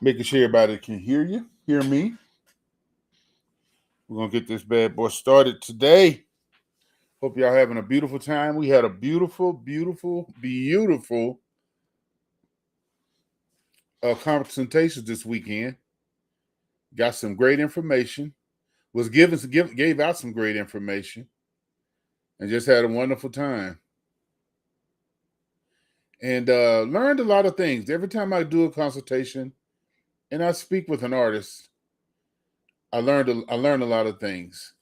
Making sure everybody can hear me. We're gonna get this bad boy started today. Hope y'all having a beautiful time. We had a beautiful consultation this weekend. Got some great information. Gave out some great information, and just had a wonderful time. And learned a lot of things. Every time I do a consultation and I speak with an artist, I learned a lot of things,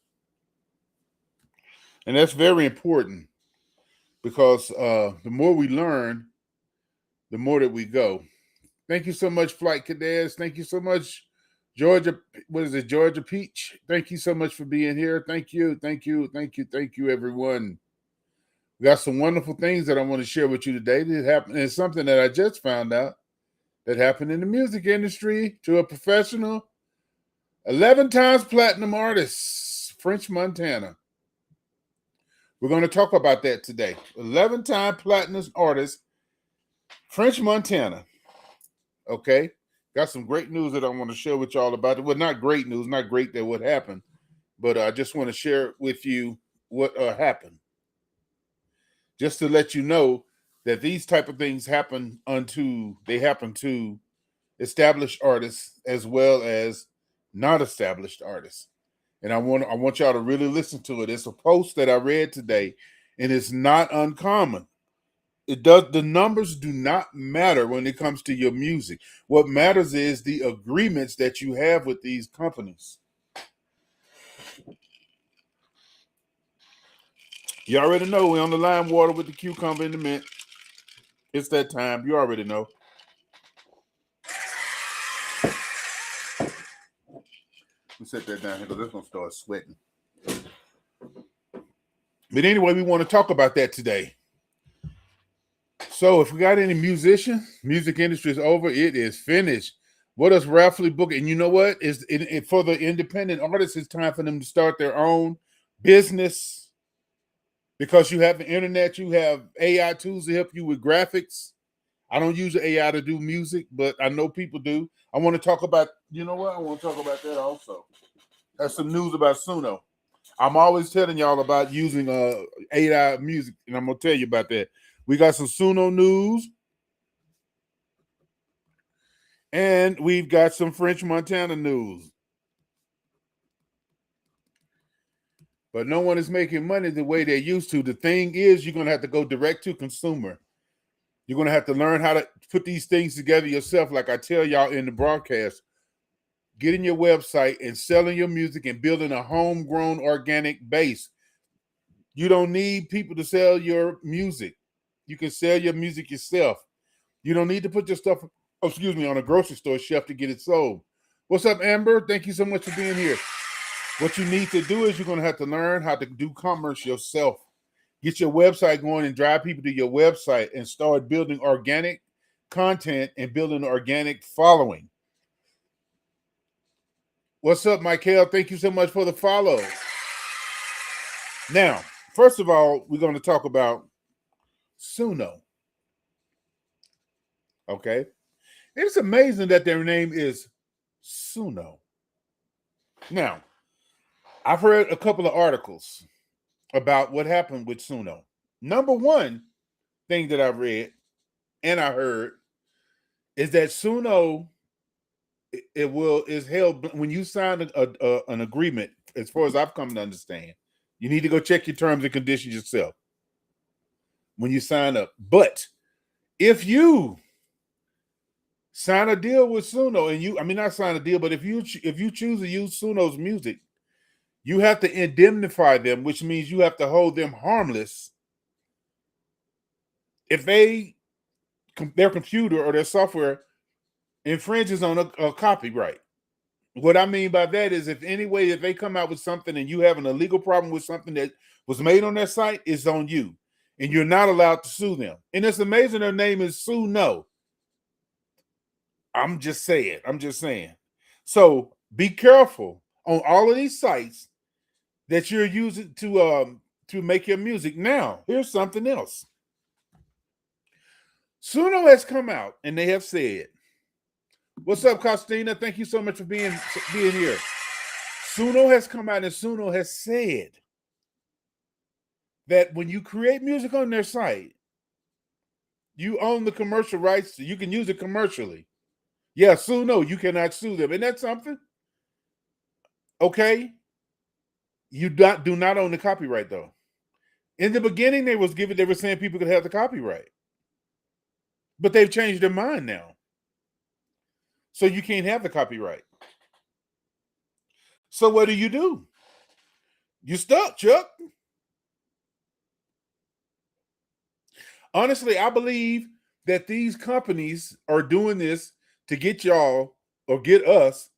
and that's very important because the more we learn, the more that we go. Thank you so much, Flight Cadets. Thank you so much, Georgia. What is it, Georgia Peach? Thank you so much for being here. Thank you, everyone. We got some wonderful things that I want to share with you today. That happened. It's something that I just found out that happened in the music industry to a professional, 11 times platinum artist, French Montana. We're going to talk about that today. 11-time platinum artist, French Montana. Okay, got some great news that I want to share with y'all about it. Well, not great news, not great that what happened, but I just want to share with you what happened, just to let you know that these type of things happen to established artists as well as not established artists. And I want y'all to really listen to it. It's a post that I read today, and it's not uncommon. The numbers do not matter when it comes to your music. What matters is the agreements that you have with these companies. You already know we're on the lime water with the cucumber and the mint. It's that time. You already know. Let me set that down here because it's gonna start sweating. But anyway, we want to talk about that today. So if we got any musicians, music industry is over. It is finished. What does Ralph Lee book? And you know what? For the independent artists, it's time for them to start their own business because you have the internet, you have AI tools to help you with graphics. I don't use AI to do music, but I know people do. I want to talk about, you know what? I want to talk about that also. That's some news about Suno. I'm always telling y'all about using AI music, and I'm gonna tell you about that. We got some Suno news, and we've got some French Montana news. But no one is making money the way they used to. The thing is, you're gonna have to go direct to consumer. You're gonna have to learn how to put these things together yourself, like I tell y'all in the broadcast. Getting your website and selling your music and building a homegrown organic base. You don't need people to sell your music. You can sell your music yourself. You don't need to put your stuff, on a grocery store shelf to get it sold. What's up, Amber? Thank you so much for being here. What you need to do is you're going to have to learn how to do commerce yourself. Get your website going and drive people to your website and start building organic content and building an organic following. What's up, Michael? Thank you so much for the follow. Now, first of all, we're going to talk about Suno. Okay? It's amazing that their name is Suno. Now, I've heard a couple of articles about what happened with Suno. Number one thing that I've read and I heard is that Suno is held when you sign an agreement. As far as I've come to understand, you need to go check your terms and conditions yourself when you sign up. But if you sign a deal with Suno and not sign a deal, but if you choose to use Suno's music, you have to indemnify them, which means you have to hold them harmless if their computer or their software infringes on a copyright. What I mean by that is if they come out with something and you have an illegal problem with something that was made on their site, it's on you. And you're not allowed to sue them. And it's amazing their name is Suno. I'm just saying. So be careful on all of these sites that you're using to make your music. Now, here's something else. Suno has come out and they have said What's up, Costina? Thank you so much for being here. Suno has come out and Suno has said that when you create music on their site, you own the commercial rights. So you can use it commercially. Yeah, Suno, you cannot sue them. Isn't that something? Okay. You do not own the copyright though. In the beginning, they were saying people could have the copyright. But they've changed their mind now. So you can't have the copyright. So what do? You stuck, Chuck. Honestly, I believe that these companies are doing this to get y'all or get us.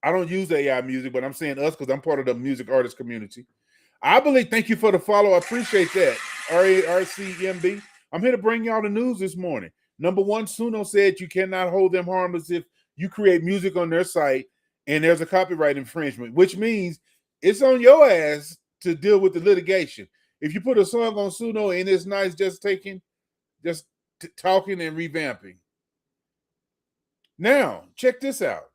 I don't use AI music, but I'm saying us because I'm part of the music artist community. I believe, thank you for the follow. I appreciate that. RCMB. I'm here to bring y'all the news this morning. Number one, Suno said you cannot hold them harmless if you create music on their site and there's a copyright infringement, which means it's on your ass to deal with the litigation. If you put a song on Suno and it's nice just talking and revamping. Now, check this out.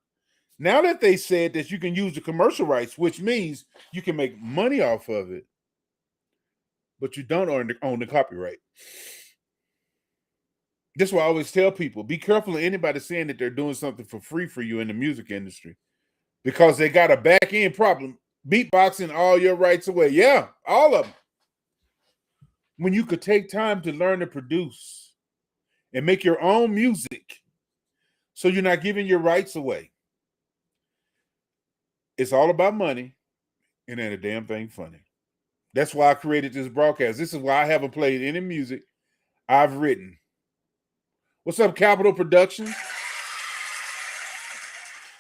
Now that they said that you can use the commercial rights, which means you can make money off of it, but you don't own the copyright. That's why I always tell people, be careful of anybody saying that they're doing something for free for you in the music industry because they got a back end problem. Beatboxing all your rights away. Yeah, all of them. When you could take time to learn to produce and make your own music so you're not giving your rights away. It's all about money and ain't a damn thing funny. That's why I created this broadcast. This is why I haven't played any music I've written. What's up, Capital Productions?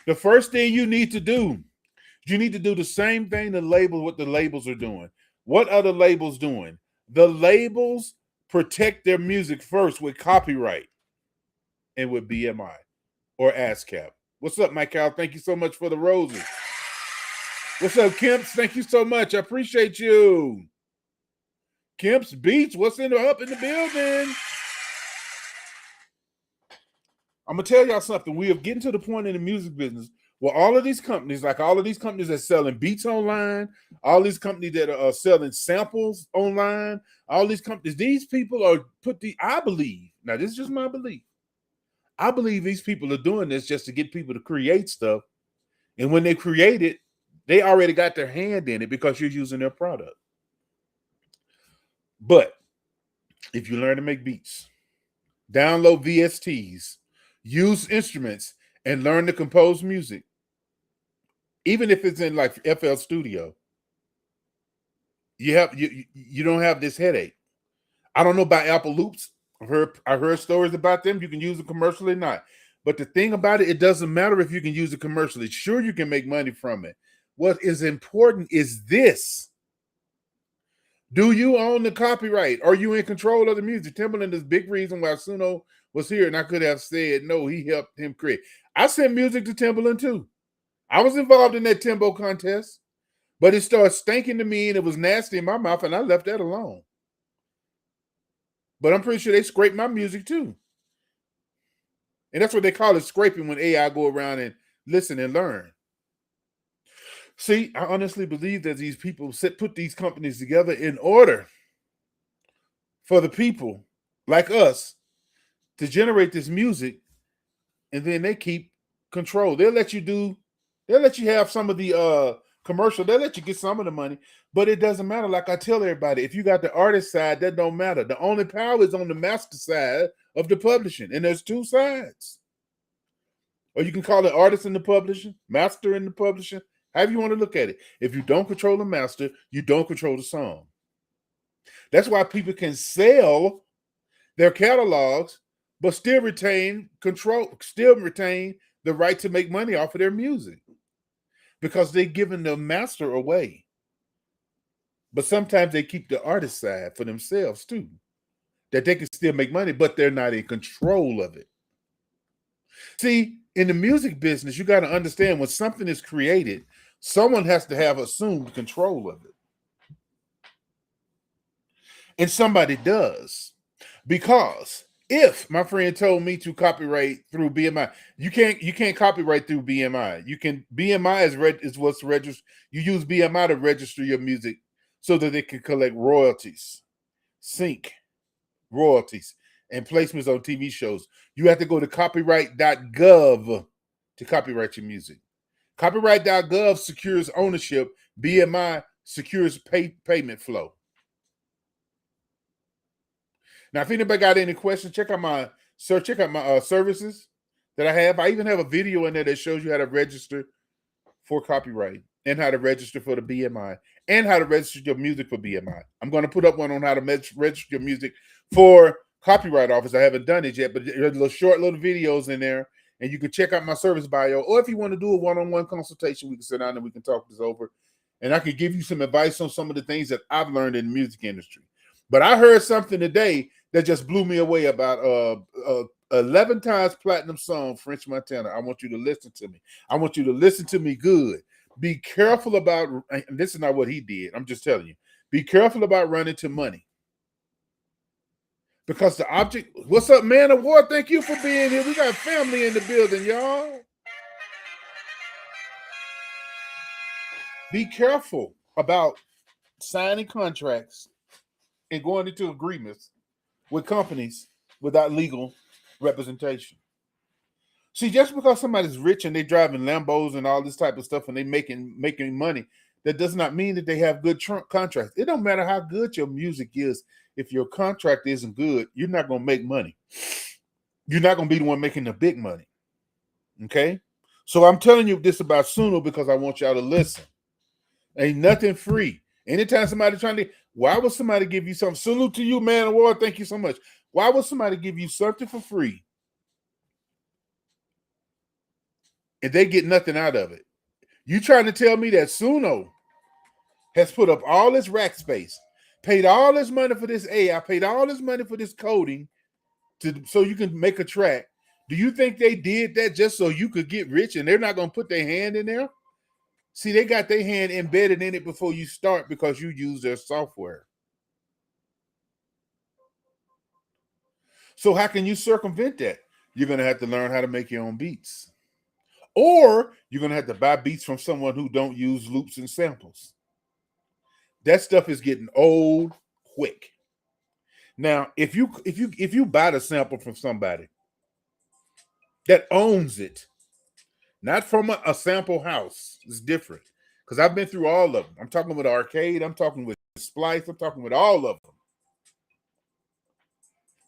The first thing you need to do the same thing what the labels are doing. What are the labels doing? The labels protect their music first with copyright and with BMI or ASCAP. What's up, Mike Cal? Thank you so much for the roses. What's up, Kemps? Thank you so much. I appreciate you. Kemps Beats, what's up in the building? I'm going to tell y'all something. We are getting to the point in the music business where all of these companies that are selling beats online, all these companies that are selling samples online, all these companies, these people are I believe, now this is just my belief. I believe these people are doing this just to get people to create stuff. And when they create it, they already got their hand in it because you're using their product. But if you learn to make beats, download VSTs, use instruments, and learn to compose music, even if it's in like FL Studio, you don't have this headache. I don't know about Apple Loops. I heard stories about them. You can use it commercially or not. But the thing about it doesn't matter if you can use it commercially. Sure, you can make money from it. What is important is this. Do you own the copyright? Are you in control of the music? Timbaland is a big reason why Suno was here, and I could have said no, he helped him create. I sent music to Timbaland too. I was involved in that Timbo contest, but it started stinking to me and it was nasty in my mouth, and I left that alone. But I'm pretty sure they scraped my music too. And that's what they call it, scraping, when AI go around and listen and learn. See, I honestly believe that these people put these companies together in order for the people like us to generate this music, and then they keep control. They'll let you have some of the commercial, they'll let you get some of the money, but it doesn't matter. Like I tell everybody, if you got the artist side, that don't matter. The only power is on the master side of the publishing, and there's two sides. Or you can call it artist in the publishing, master in the publishing, however you want to look at it. If you don't control the master, you don't control the song. That's why people can sell their catalogs, but still retain control, still retain the right to make money off of their music because they're giving the master away. But sometimes they keep the artist side for themselves too, that they can still make money, but they're not in control of it. See, in the music business, you got to understand when something is created, someone has to have assumed control of it. And somebody does, because If my friend told me to copyright through BMI, you can't copyright through BMI. You can BMI is what's registered. You use BMI to register your music so that it can collect royalties, sync royalties, and placements on TV shows. You have to go to copyright.gov to copyright your music. Copyright.gov secures ownership. BMI secures payment flow. Now, if anybody got any questions, check out my services that I have. I even have a video in there that shows you how to register for copyright and how to register for the BMI and how to register your music for BMI. I'm going to put up one on how to register your music for Copyright Office. I haven't done it yet, but there's short little videos in there, and you can check out my service bio. Or if you want to do a one-on-one consultation, we can sit down and we can talk this over, and I can give you some advice on some of the things that I've learned in the music industry. But I heard something today that just blew me away about 11 times platinum song, French Montana. I want you to listen to me. I want you to listen to me good. Be careful about, and this is not what he did. I'm just telling you. Be careful about running to money. Because the object, what's up, Man of War? Thank you for being here. We got family in the building, y'all. Be careful about signing contracts and going into agreements with companies without legal representation. See, just because somebody's rich and they're driving Lambos and all this type of stuff and they making money, that does not mean that they have good contracts. It don't matter how good your music is. If your contract isn't good, you're not going to make money. You're not going to be the one making the big money. Okay? So I'm telling you this about Suno because I want y'all to listen. Ain't nothing free. Anytime somebody trying to, why would somebody give you something? Salute to you, Man of War. Thank you so much. Why would somebody give you something for free and they get nothing out of it? You trying to tell me that Suno has put up all this rack space, paid all this money for this AI, paid all this money for this coding so you can make a track. Do you think they did that just so you could get rich and they're not going to put their hand in there? See, they got their hand embedded in it before you start because you use their software. So how can you circumvent that? You're going to have to learn how to make your own beats. Or you're going to have to buy beats from someone who don't use loops and samples. That stuff is getting old quick. Now, if you buy the sample from somebody that owns it, not from a sample house, it's different. Because I've been through all of them. I'm talking with Arcade, I'm talking with Splice, I'm talking with all of them.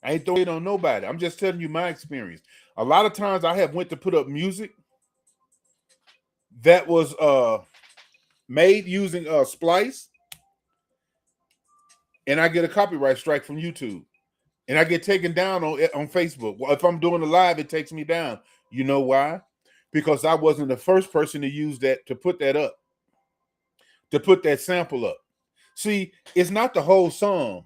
I ain't throwing it on nobody. I'm just telling you my experience. A lot of times I have went to put up music that was made using Splice, and I get a copyright strike from YouTube, and I get taken down on Facebook. Well, if I'm doing a live, it takes me down. You know why? Because I wasn't the first person to use that, to put that up, to put that sample up. See, it's not the whole song.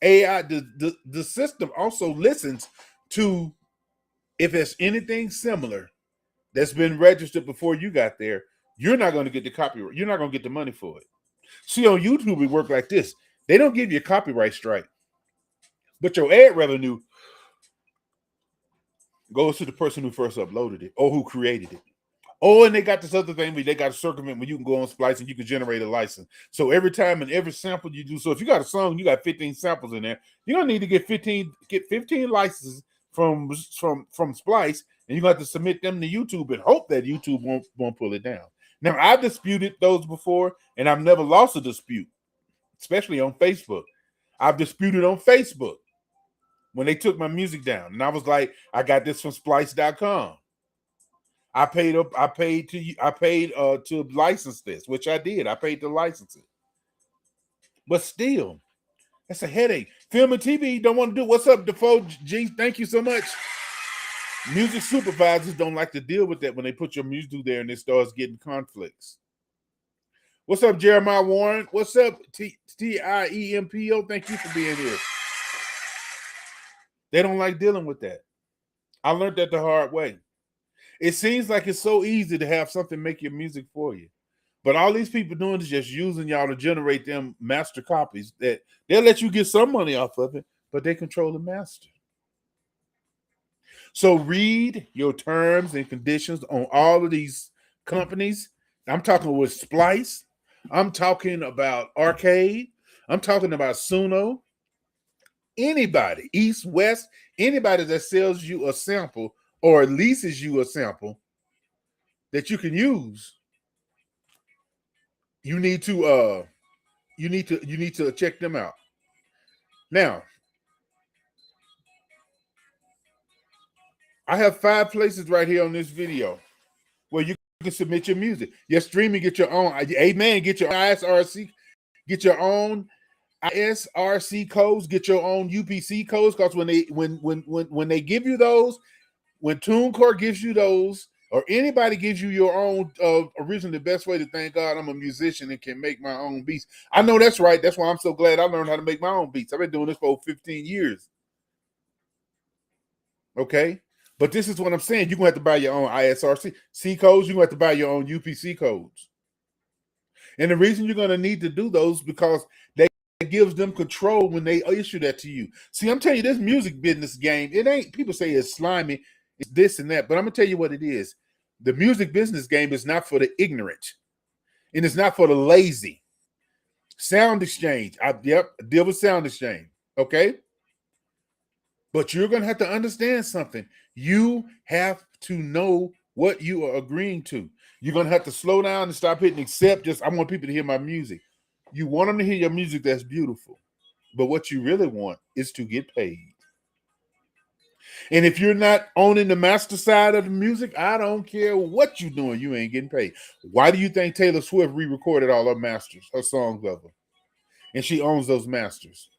AI, the system also listens to if it's anything similar that's been registered before you got there. You're not going to get the copyright. You're not going to get the money for it. See, on YouTube, it work like this. They don't give you a copyright strike, but your ad revenue goes to the person who first uploaded it or who created it. Oh, and they got this other thing where they got a circumvent when you can go on Splice and you can generate a license. So every time and every sample you do, so if you got a song, you got 15 samples in there, you're gonna need to get 15 licenses from Splice, and you're gonna have to submit them to YouTube and hope that YouTube won't pull it down. Now, I've disputed those before, and I've never lost a dispute, especially on Facebook. I've disputed on Facebook when they took my music down, and I was like, I got this from Splice.com. I paid to license this, which I did. I paid to license it. But still, that's a headache. Film and TV don't want to do. What's up, Defoe G? Thank you so much. Music supervisors don't like to deal with that when they put your music through there and it starts getting conflicts. What's up, Jeremiah Warren? What's up, TIEMPO? Thank you for being here. They don't like dealing with that. I learned that the hard way. It seems like it's so easy to have something make your music for you. But all these people doing is just using y'all to generate them master copies that they'll let you get some money off of it, but they control the master. So read your terms and conditions on all of these companies. I'm talking with Splice. I'm talking about Arcade. I'm talking about Suno. Anybody, East, West, anybody that sells you a sample or leases you a sample that you can use, you need to check them out. Now, I have 5 places right here on this video where you can submit your music. Your streaming, get your own. Amen. Get your ISRC, get your own ISRC codes, get your own UPC codes. Because when they give you those, when TuneCore gives you those, or anybody gives you your own originally, the best way to thank God I'm a musician and can make my own beats. I know that's right. That's why I'm so glad I learned how to make my own beats. I've been doing this for 15 years. Okay. But this is what I'm saying. You're going to have to buy your own ISRC codes. You're going to have to buy your own UPC codes. And the reason you're going to need to do those because that gives them control when they issue that to you. See, I'm telling you, this music business game, it ain't, people say it's slimy, it's this and that, but I'm going to tell you what it is. The music business game is not for the ignorant, and it's not for the lazy. Sound Exchange. I deal with Sound Exchange. Okay? But you're going to have to understand something. You have to know what you are agreeing to. You're going to have to slow down and stop hitting accept. I want people to hear my music. You want them to hear your music that's beautiful. But what you really want is to get paid. And if you're not owning the master side of the music, I don't care what you're doing. You ain't getting paid. Why do you think Taylor Swift re-recorded all her masters, her songs of them? And she owns those masters.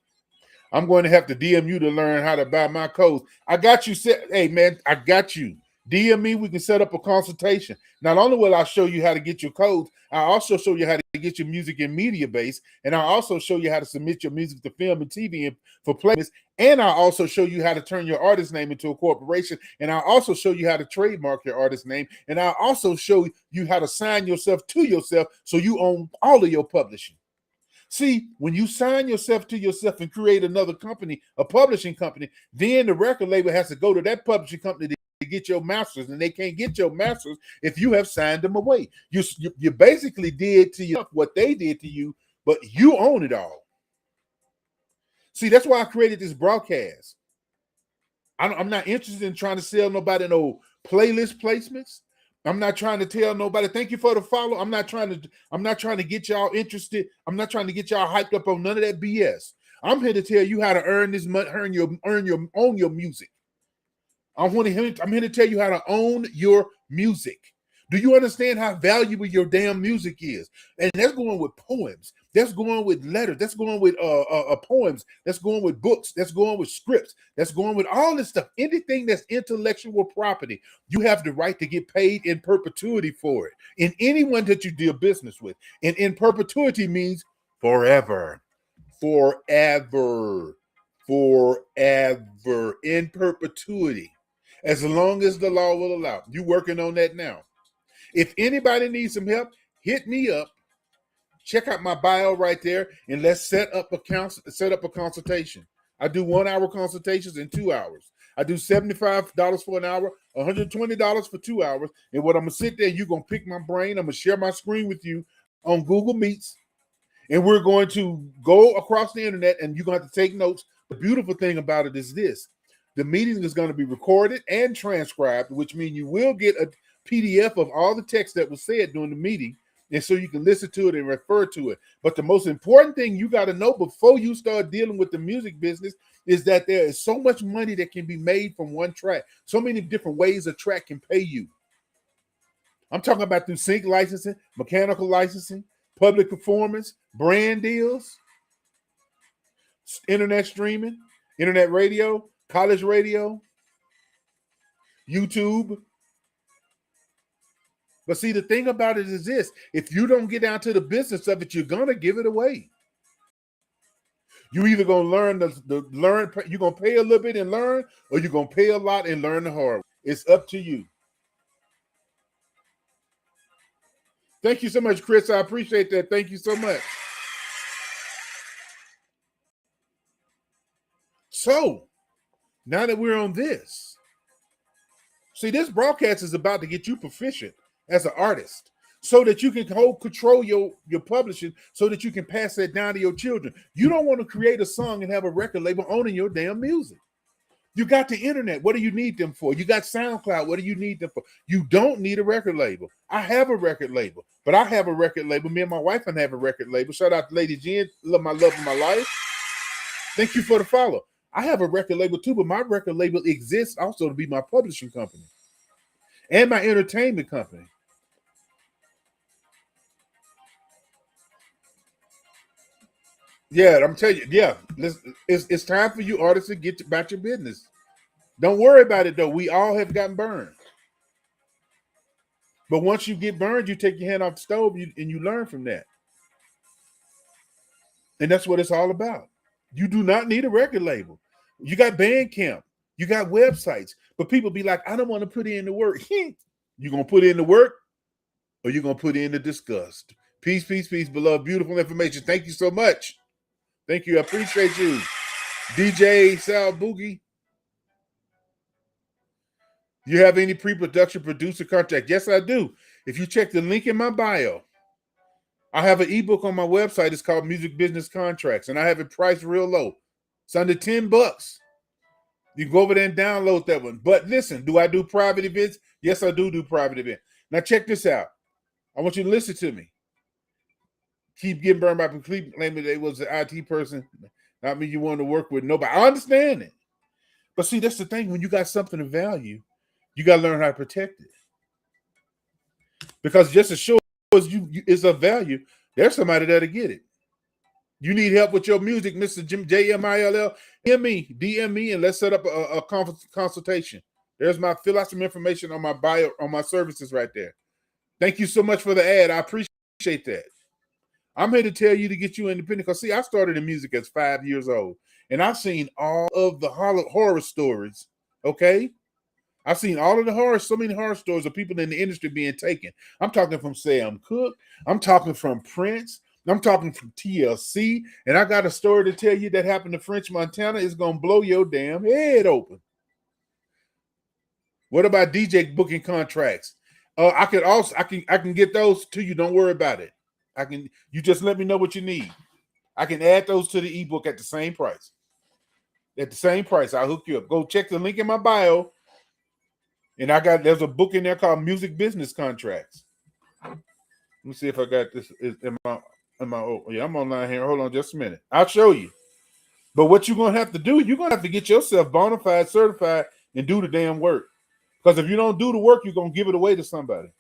I'm going to have to DM you to learn how to buy my codes. I got you. Hey, man, I got you. DM me. We can set up a consultation. Not only will I show you how to get your codes, I also show you how to get your music in media base. And I also show you how to submit your music to film and TV and for playlists. And I also show you how to turn your artist name into a corporation. And I also show you how to trademark your artist name. And I also show you how to sign yourself to yourself so you own all of your publishing. See, when you sign yourself to yourself and create another company, a publishing company, then the record label has to go to that publishing company to get your masters, and they can't get your masters if you have signed them away. You basically did to yourself what they did to you, but you own it all. See, that's why I created this broadcast. I'm not interested in trying to sell nobody no playlist placements. I'm not trying to tell nobody, thank you for the follow. I'm not trying to get y'all interested. I'm not trying to get y'all hyped up on none of that BS. I'm here to tell you how to earn this money, own your music. I'm here to tell you how to own your music. Do you understand how valuable your damn music is? And that's going with poems. That's going with letters. That's going with poems. That's going with books. That's going with scripts. That's going with all this stuff. Anything that's intellectual property, you have the right to get paid in perpetuity for it. In anyone that you deal business with. And in perpetuity means forever. Forever. Forever. In perpetuity. As long as the law will allow. You working on that now. If anybody needs some help, hit me up. Check out my bio right there, and let's set up a consultation. I do 1 hour consultations in 2 hours. I do $75 for an hour, $120 for 2 hours. And what I'm gonna sit there, you're gonna pick my brain. I'm gonna share my screen with you on Google Meets, and we're going to go across the internet, and you're gonna have to take notes. The beautiful thing about it is this: the meeting is going to be recorded and transcribed, which means you will get a PDF of all the text that was said during the meeting, and so you can listen to it and refer to it. But the most important thing you got to know before you start dealing with the music business is that there is so much money that can be made from one track. So many different ways a track can pay you. I'm talking about through sync licensing, mechanical licensing, public performance, brand deals, internet streaming, internet radio, college radio, YouTube. But see, the thing about it is this: if you don't get down to the business of it, you're gonna give it away. You either gonna learn you're gonna pay a little bit and learn, or you're gonna pay a lot and learn the hard way. It's up to you. Thank you so much, Chris. I appreciate that. Thank you so much. So now that we're on this, See, this broadcast is about to get you proficient as an artist so that you can control your publishing so that you can pass that down to your children. You don't want to create a song and have a record label owning your damn music. You got the internet. What do you need them for? You got SoundCloud. What do you need them for? You don't need a record label. I have a record label, but I have a record label. Me and my wife and have a record label. Shout out to Lady Jen. Love of my life. Thank you for the follow. I have a record label too, but my record label exists also to be my publishing company and my entertainment company. Yeah, I'm telling you, yeah, it's time for you artists to get about your business. Don't worry about it though. We all have gotten burned. But once you get burned, you take your hand off the stove and you learn from that. And that's what it's all about. You do not need a record label. You got Bandcamp. You got websites. But people be like, I don't want to put in the work. You going to put in the work or you going to put in the disgust? Peace, peace, peace, beloved. Beautiful information. Thank you so much. Thank you. I appreciate you. DJ Sal Boogie. Do you have any pre-production producer contract? Yes, I do. If you check the link in my bio, I have an ebook on my website. It's called Music Business Contracts, and I have it priced real low. It's under $10. You can go over there and download that one. But listen, do I do private events? Yes, I do private events. Now check this out. I want you to listen to me. Keep getting burned by complete claiming they was an IT person. Not mean you want to work with nobody. I understand it. But see, that's the thing. When you got something of value, you got to learn how to protect it. Because just as sure as you is of value, there's somebody that'll get it. You need help with your music, Mr. JMILL, DM me, and let's set up a consultation. Fill out some information on my bio, on my services right there. Thank you so much for the ad. I appreciate that. I'm here to tell you to get you independent. Because see, I started in music as 5 years old, and I've seen all of the horror stories. Okay. I've seen all of the horror, so many horror stories of people in the industry being taken. I'm talking from Sam Cooke. I'm talking from Prince. I'm talking from TLC. And I got a story to tell you that happened to French Montana. It's going to blow your damn head open. What about DJ booking contracts? I can get those to you. Don't worry about it. You just let me know what you need. I can add those to the ebook at the same price. At the same price, I'll hook you up. Go check the link in my bio. And there's a book in there called Music Business Contracts. Let me see if I got this. I'm online here. Hold on just a minute. I'll show you. But what you're going to have to do, you're going to have to get yourself bona fide, certified, and do the damn work. Because if you don't do the work, you're going to give it away to somebody.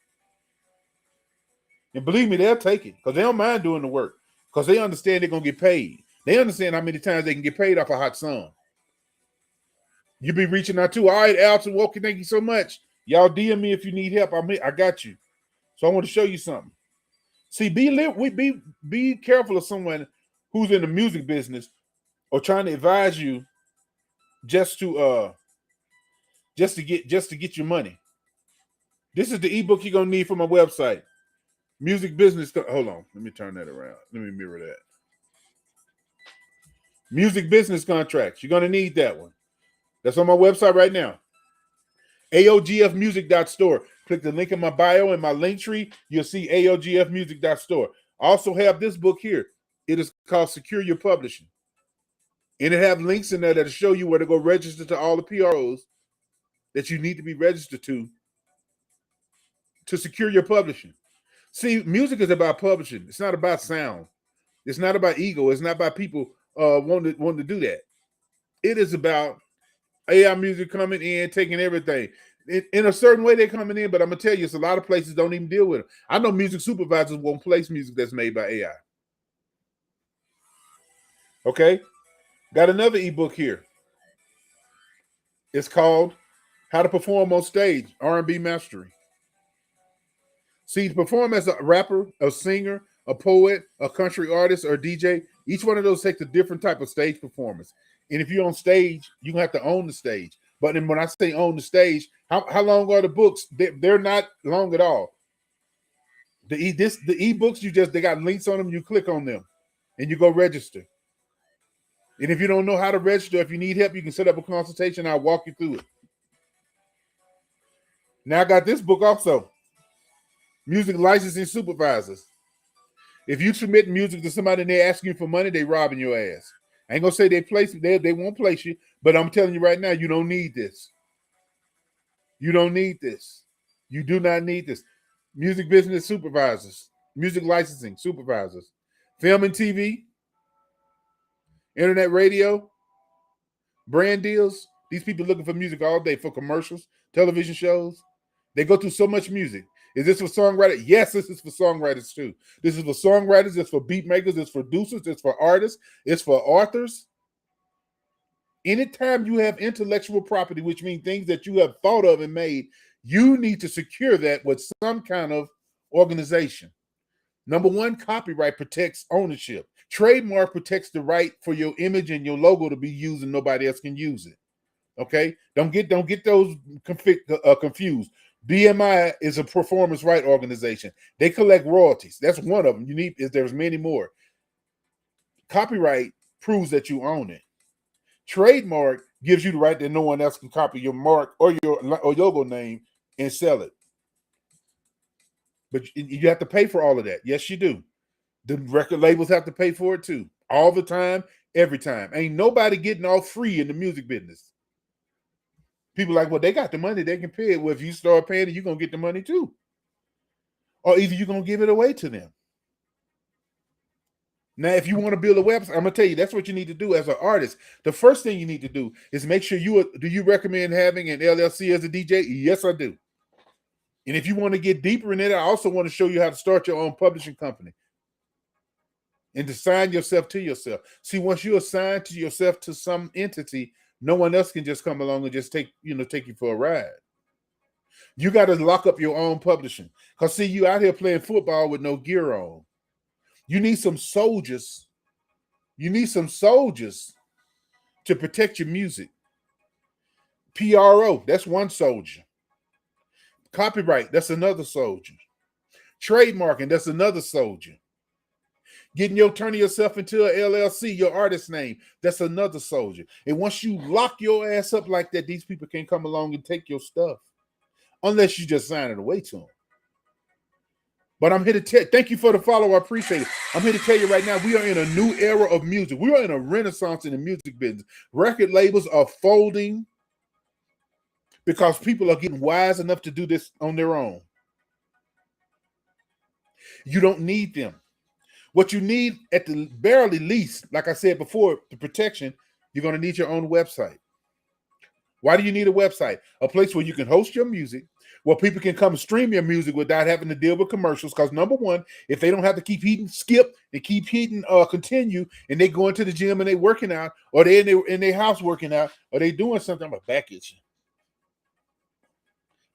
And believe me, they'll take it because they don't mind doing the work because they understand they're going to get paid. They understand how many times they can get paid off a hot song. You be reaching out too. All right, Alton Walker, thank you so much. Y'all DM me if you need help. I got you. So I want to show you something. See, be careful of someone who's in the music business or trying to advise you just to get your money. This is the ebook you're gonna need for my website. Music business. Hold on. Let me turn that around. Let me mirror that. Music business contracts. You're gonna need that one. That's on my website right now. AOGFmusic.store. Click the link in my bio and my link tree. You'll see AOGFmusic.store. I also have this book here. It is called Secure Your Publishing. And it have links in there that'll show you where to go register to all the PROs that you need to be registered to secure your publishing. See, music is about publishing. It's not about sound. It's not about ego. It's not about people wanting to do that. It is about AI music coming in, taking everything. In a certain way, they're coming in, but I'm going to tell you, it's a lot of places don't even deal with it. I know music supervisors won't place music that's made by AI. Okay? Got another ebook here. It's called How to Perform on Stage, R&B Mastery. See, to perform as a rapper, a singer, a poet, a country artist, or DJ, each one of those takes a different type of stage performance. And if you're on stage, you have to own the stage. But then when I say own the stage, how long are the books? They're not long at all. The ebooks, they got links on them. You click on them, and you go register. And if you don't know how to register, if you need help, you can set up a consultation. I'll walk you through it. Now I got this book also. Music licensing supervisors. If you submit music to somebody and they're asking you for money, they robbing your ass. I ain't gonna say they won't place you, but I'm telling you right now, you don't need this. You don't need this. You do not need this. Music business supervisors, music licensing supervisors, film and TV, internet radio, brand deals. These people looking for music all day for commercials, television shows. They go through so much music. Is this for songwriters? Yes, this is for songwriters too. This is for songwriters, it's for beat makers, it's for producers, it's for artists, it's for authors. Anytime you have intellectual property, which means things that you have thought of and made, you need to secure that with some kind of organization. Number one, copyright protects ownership. Trademark protects the right for your image and your logo to be used and nobody else can use it. Okay, don't get those confused. BMI is a performance right organization. They collect royalties. That's one of them. There's many more. Copyright proves that you own it. Trademark gives you the right that no one else can copy your mark or your logo name and sell it. But you have to pay for all of that. Yes, you do. The record labels have to pay for it too. All the time, every time. Ain't nobody getting off free in the music business. People like, well, they got the money, they can pay it. Well, if you start paying it, you're going to get the money too. Or either you're going to give it away to them. Now, if you want to build a website, I'm going to tell you, that's what you need to do as an artist. The first thing you need to do is make sure do you recommend having an LLC as a DJ? Yes, I do. And if you want to get deeper in it, I also want to show you how to start your own publishing company and to sign yourself to yourself. See, once you're assigned to yourself to some entity, no one else can just come along and just take you for a ride. You got to lock up your own publishing. Because see, you out here playing football with no gear on. You need some soldiers. You need some soldiers to protect your music. PRO, that's one soldier. Copyright, that's another soldier. Trademarking, that's another soldier. Turning yourself into an LLC, your artist name, that's another soldier. And once you lock your ass up like that, these people can't come along and take your stuff unless you just sign it away to them. But I'm here to thank you for the follow. I appreciate it. I'm here to tell you right now, we are in a new era of music. We are in a renaissance in the music business. Record labels are folding because people are getting wise enough to do this on their own. You don't need them. What you need at the barely least, like I said before, the protection, you're going to need your own website. Why do you need a website? A place where you can host your music, where people can come stream your music without having to deal with commercials. Because number one, if they don't have to keep hitting skip and keep hitting continue, and they go into the gym and they working out, or they in their house working out, or they doing something, I'm back at you.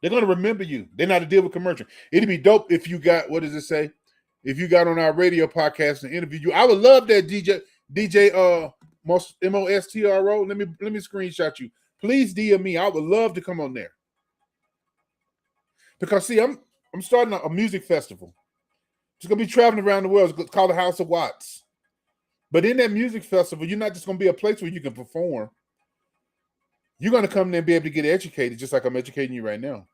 They're going to remember you. They're not to deal with commercial. It'd be dope if you got, what does it say? If you got on our radio podcast and interview you. I would love that DJ MOSTRO. Let me screenshot you. Please DM me. I would love to come on there. Because see, I'm starting a music festival. It's gonna be traveling around the world. It's called the House of Watts. But in that music festival, you're not just gonna be a place where you can perform. You're gonna come there and be able to get educated, just like I'm educating you right now,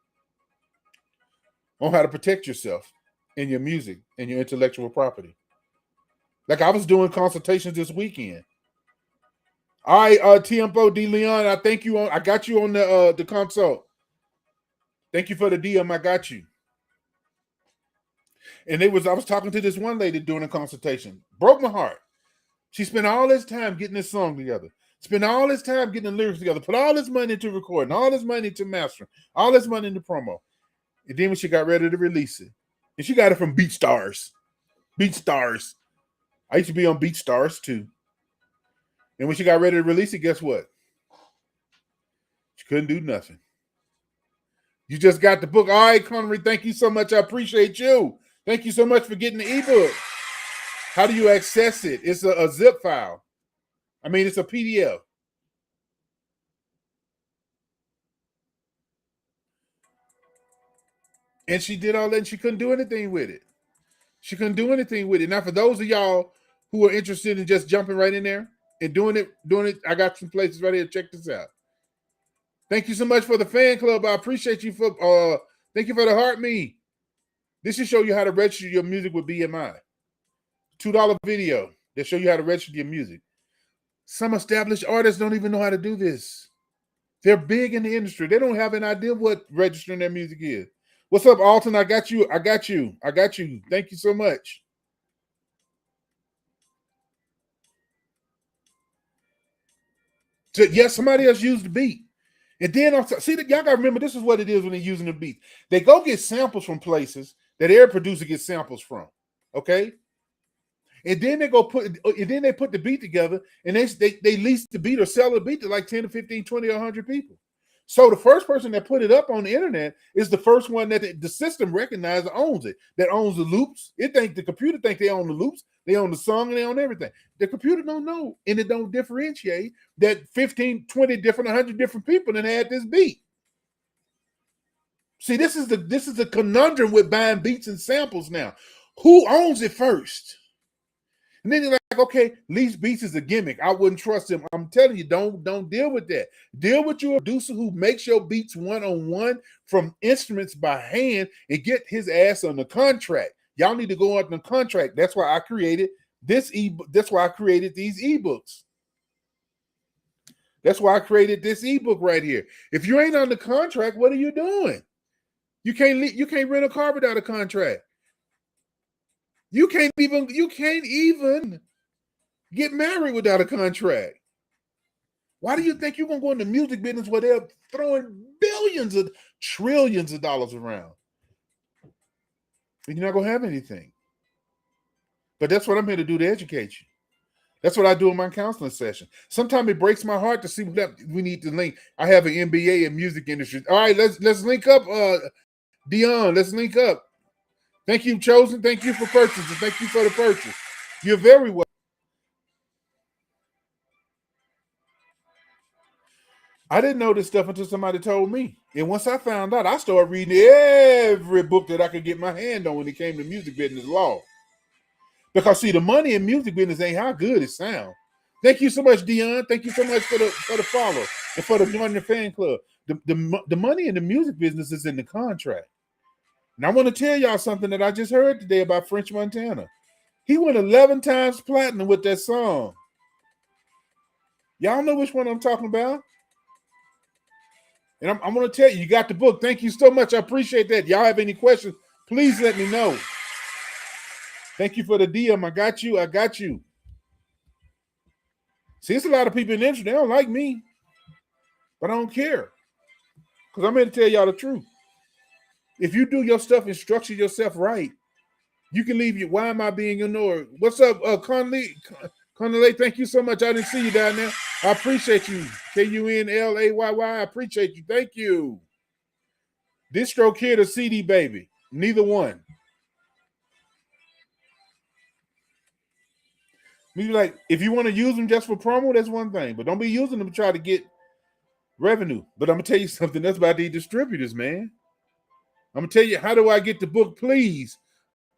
on how to protect yourself in your music and your intellectual property. Like I was doing consultations this weekend. All right, Tiempo D Leon, I got you on the consult. Thank you for the DM. I got you. And I was talking to this one lady doing a consultation. Broke my heart. She spent all this time getting this song together. Spent all this time getting the lyrics together. Put all this money into recording. All this money into mastering. All this money into promo. And then when she got ready to release it, and she got it from BeatStars. BeatStars. I used to be on BeatStars too. And when she got ready to release it, guess what? She couldn't do nothing. You just got the book. All right, Connery, thank you so much. I appreciate you. Thank you so much for getting the ebook. How do you access it? It's a zip file. I mean, it's a PDF. And she did all that and she couldn't do anything with it. She couldn't do anything with it. Now, for those of y'all who are interested in just jumping right in there and doing it, I got some places right here. Check this out. Thank you so much for the fan club. I appreciate you for thank you for the heart me. This should show you how to register your music with BMI. $2 video that show you how to register your music. Some established artists don't even know how to do this. They're big in the industry. They don't have an idea what registering their music is. What's up, Alton? I got you. I got you. I got you. Thank you so much. So, yes, somebody else used the beat. And then, see, y'all got to remember, this is what it is when they're using the beat. They go get samples from places that every producer gets samples from, okay? And then they put the beat together, and they lease the beat or sell the beat to like 10 to 15, 20, or 100 people. So the first person that put it up on the internet is the first one that the system recognizes owns it, that owns the loops. The computer think they own the loops, they own the song, and they own everything. The computer don't know, and it don't differentiate that 15, 20 different, 100 different people that had this beat. See, this is the conundrum with buying beats and samples now. Who owns it first? And then you're like, okay, Lease Beats is a gimmick. I wouldn't trust him. I'm telling you, don't deal with that. Deal with your producer who makes your beats one-on-one from instruments by hand and get his ass on the contract. Y'all need to go on the contract. That's why I created this ebook. That's why I created these ebooks. That's why I created this ebook right here. If you ain't on the contract, what are you doing? You can't rent a car without a contract. You can't even get married without a contract. Why do you think you're gonna go in the music business where they're throwing trillions of dollars around? And you're not gonna have anything. But that's what I'm here to do, to educate you. That's what I do in my counseling session. Sometimes it breaks my heart to see what we need to link. I have an MBA in music industry. All right, let's link up, Dion. Let's link up. Thank you, Chosen. Thank you for purchasing. Thank you for the purchase. You're very welcome. I didn't know this stuff until somebody told me. And once I found out, I started reading every book that I could get my hand on when it came to music business law. Because see, the money in music business ain't how good it sounds. Thank you so much, Dion. Thank you so much for the follow and for the joining the fan club. The money in the music business is in the contract. And I want to tell y'all something that I just heard today about French Montana. He went 11 times platinum with that song. Y'all know which one I'm talking about? And I'm going to tell you, you got the book. Thank you so much. I appreciate that. Y'all have any questions, please let me know. Thank you for the DM. I got you. I got you. See, it's a lot of people in the industry. They don't like me. But I don't care. Because I'm here to tell y'all the truth. If you do your stuff and structure yourself right, you can leave your, why am I being ignored? What's up, Conley? Conley, thank you so much. I didn't see you down there. I appreciate you. Kunlayy. I appreciate you. Thank you. Distro Kid or CD Baby? Neither one. Maybe like, if you want to use them just for promo, that's one thing. But don't be using them to try to get revenue. But I'm going to tell you something. That's about the distributors, man. I'm going to tell you, how do I get the book? Please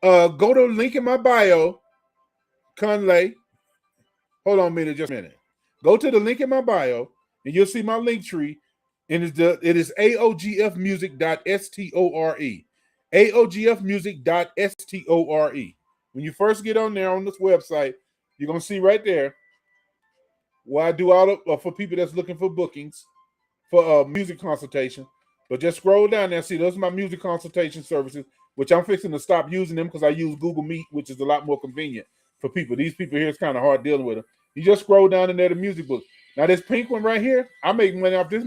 go to the link in my bio, Conley. Hold on a minute, just a minute. Go to the link in my bio, and you'll see my link tree. And it is aogfmusic.store. aogfmusic.store. When you first get on there on this website, you're going to see right there where I do all of for people that's looking for bookings for music consultation. But just scroll down there and see those are my music consultation services, which I'm fixing to stop using them because I use Google Meet, which is a lot more convenient for people. These people here, it's kind of hard dealing with them. You just scroll down in there, the music book. Now this pink one right here, I make money off this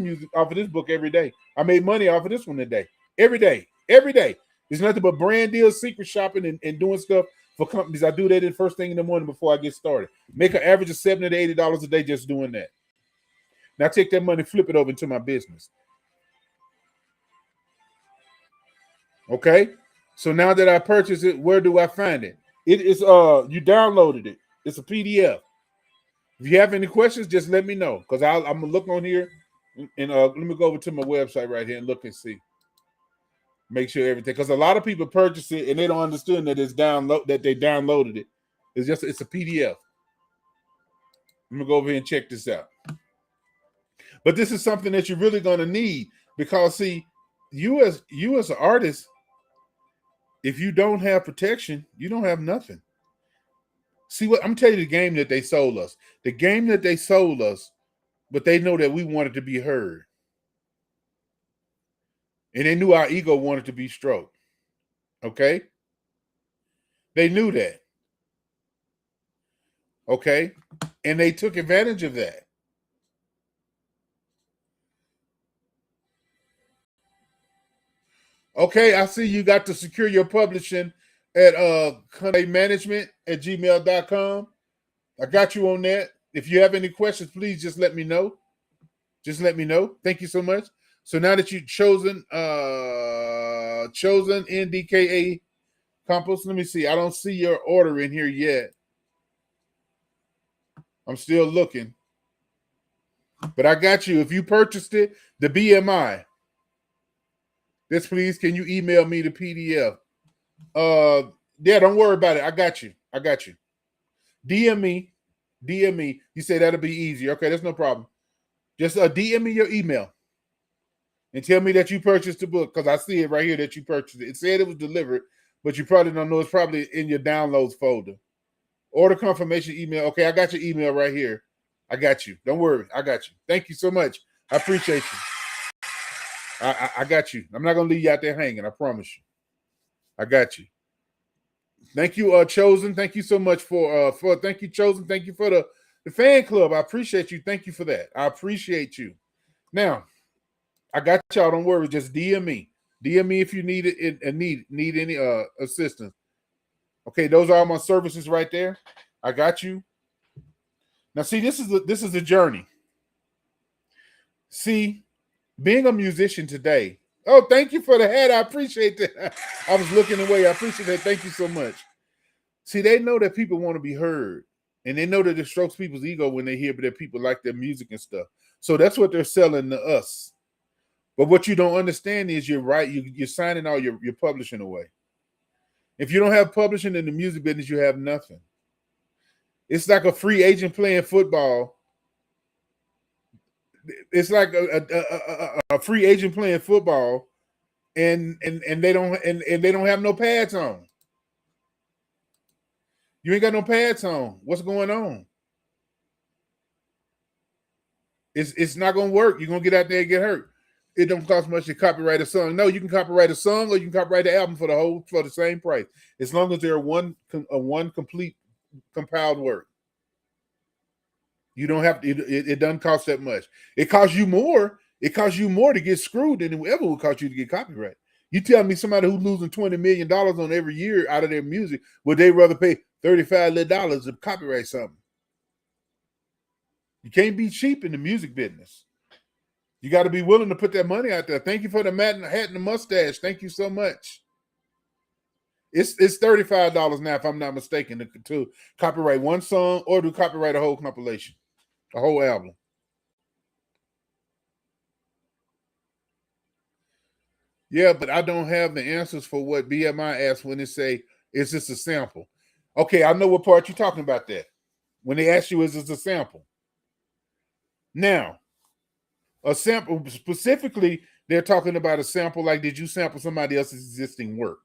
book every day. I made money off of this one today. Every day. It's nothing but brand deals, secret shopping, and doing stuff for companies. I do that in first thing in the morning before I get started. Make an average of $70 to $80 a day just doing that. Now take that money, flip it over into my business. Okay, so now that I purchased it, where do I find it? It is you downloaded it. It's a PDF. If you have any questions, just let me know because I'm gonna look on here and let me go over to my website right here and look and see. Make sure everything, because a lot of people purchase it and they don't understand that they downloaded it. It's a PDF. Let me go over here and check this out. But this is something that you're really going to need, because see, you as an artist, if you don't have protection, you don't have nothing. See what I'm telling you, the game that they sold us. The game that they sold us, but they know that we wanted to be heard. And they knew our ego wanted to be stroked. Okay? They knew that. Okay? And they took advantage of that. Okay, I see you got to secure your publishing at management@gmail.com. I got you on that. If you have any questions, please just let me know. Just let me know. Thank you so much. So now that you've chosen NDKA Compost, let me see. I don't see your order in here yet. I'm still looking. But I got you. If you purchased it, the BMI. This, please, can you email me the PDF? Yeah, don't worry about it. I got you. DM me. You say that'll be easy. Okay, that's no problem. Just DM me your email and tell me that you purchased the book, because I see it right here that you purchased it. It said it was delivered, but you probably don't know. It's probably in your downloads folder. Order confirmation email. Okay, I got your email right here. I got you. Don't worry. I got you. Thank you so much. I appreciate you. I got you. I'm not going to leave you out there hanging. I promise you. I got you. Thank you, Chosen. Thank you so much for thank you, Chosen. Thank you for the fan club. I appreciate you. Thank you for that. I appreciate you. Now, I got y'all. Don't worry. Just DM me. DM me if you need it and need any assistance. Okay, those are my services right there. I got you. Now, see, this is a journey. See, being a musician today. Oh, thank you for the hat. I appreciate that. I was looking away. I appreciate that. Thank you so much. See, they know that people want to be heard, and they know that it strokes people's ego when they hear that people like their music and stuff. So that's what they're selling to us. But what you don't understand is you're right. You're signing all your publishing away. If you don't have publishing in the music business, you have nothing. It's like a free agent playing football. It's like a free agent playing football, and they don't have no pads on. You ain't got no pads on. What's going on? It's not gonna work. You're gonna get out there and get hurt. It don't cost much to copyright a song. No, you can copyright a song, or you can copyright the album for the same price, as long as they're one complete compiled work. You don't have to. It doesn't cost that much. It costs you more. It costs you more to get screwed than it ever would cost you to get copyright. You tell me somebody who's losing $20 million on every year out of their music, would they rather pay $35 to copyright something? You can't be cheap in the music business. You got to be willing to put that money out there. Thank you for the hat and the mustache. Thank you so much. It's $35 now, if I'm not mistaken, to copyright one song or to copyright a whole compilation, a whole album. Yeah, but I don't have the answers for what BMI asks when they say, is this a sample? Okay, I know what part you're talking about that. When they ask you, is this a sample? Now, a sample, specifically, they're talking about a sample like, did you sample somebody else's existing work?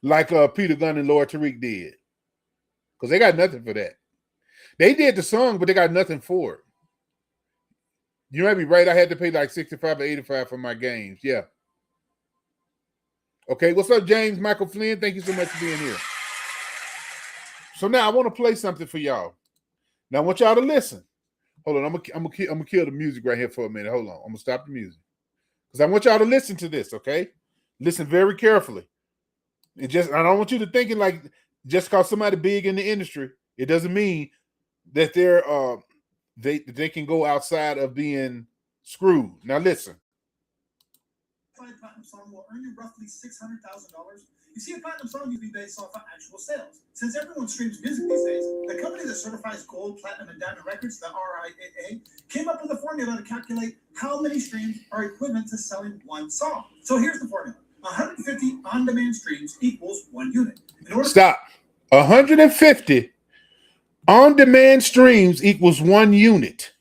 Like Peter Gunn and Lord Tariq did. Because they got nothing for that. They did the song, but they got nothing for it. You might be right. I had to pay like $65 or $85 for my games. Yeah. Okay. What's up, James Michael Flynn? Thank you so much for being here. So now I want to play something for y'all. Now I want y'all to listen. Hold on. I'm gonna kill the music right here for a minute. Hold on. I'm gonna stop the music because I want y'all to listen to this. Okay. Listen very carefully. I don't want you to thinking like just because somebody big in the industry, it doesn't mean that they're they can go outside of being screwed. Now listen. Platinum song will earn you roughly $600,000. You see, a platinum song usually based off of actual sales. Since everyone streams music these days, the company that certifies gold, platinum, and diamond records, the RIAA, came up with a formula to calculate how many streams are equivalent to selling one song. So here's the formula. 150 on-demand streams equals 1 unit. Stop. 150 on-demand streams equals 1 unit.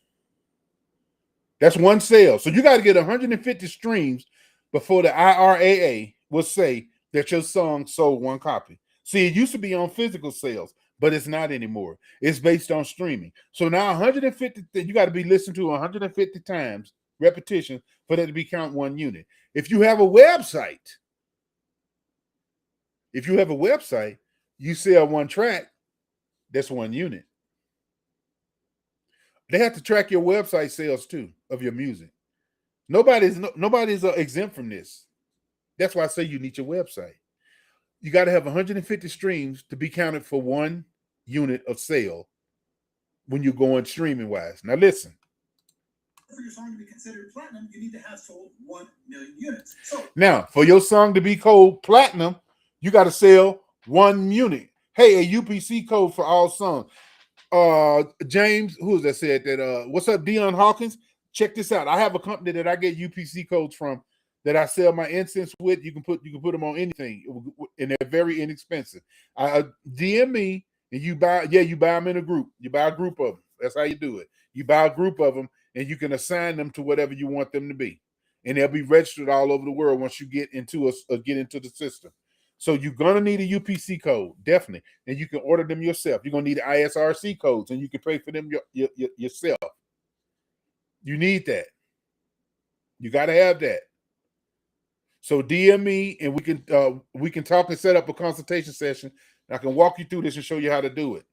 That's one sale. So you got to get 150 streams before the IRAA will say that your song sold one copy. See, it used to be on physical sales, but it's not anymore. It's based on streaming. So now 150, you got to be listened to 150 times, repetition, for that to be count one unit. If you have a website, you sell one track, that's one unit. They have to track your website sales too of your music. Nobody's exempt from this. That's why I say you need your website. You got to have 150 streams to be counted for one unit of sale when you're going streaming wise. Now listen. For your song to be considered platinum, you need to have sold 1 million units. So now, for your song to be called platinum, you got to sell 1 unit. Hey, a UPC code for all songs. James, who is that said that? What's up, Dion Hawkins? Check this out. I have a company that I get UPC codes from that I sell my incense with. You can put them on anything, and they're very inexpensive. DM me and you buy. Yeah, you buy them in a group. You buy a group of them. That's how you do it. You buy a group of them, and you can assign them to whatever you want them to be, and they'll be registered all over the world once you get into the system. So you're going to need a UPC code, definitely. And you can order them yourself. You're going to need ISRC codes, and you can pay for them yourself. You need that. You got to have that. So DM me, and we can talk and set up a consultation session. I can walk you through this and show you how to do it.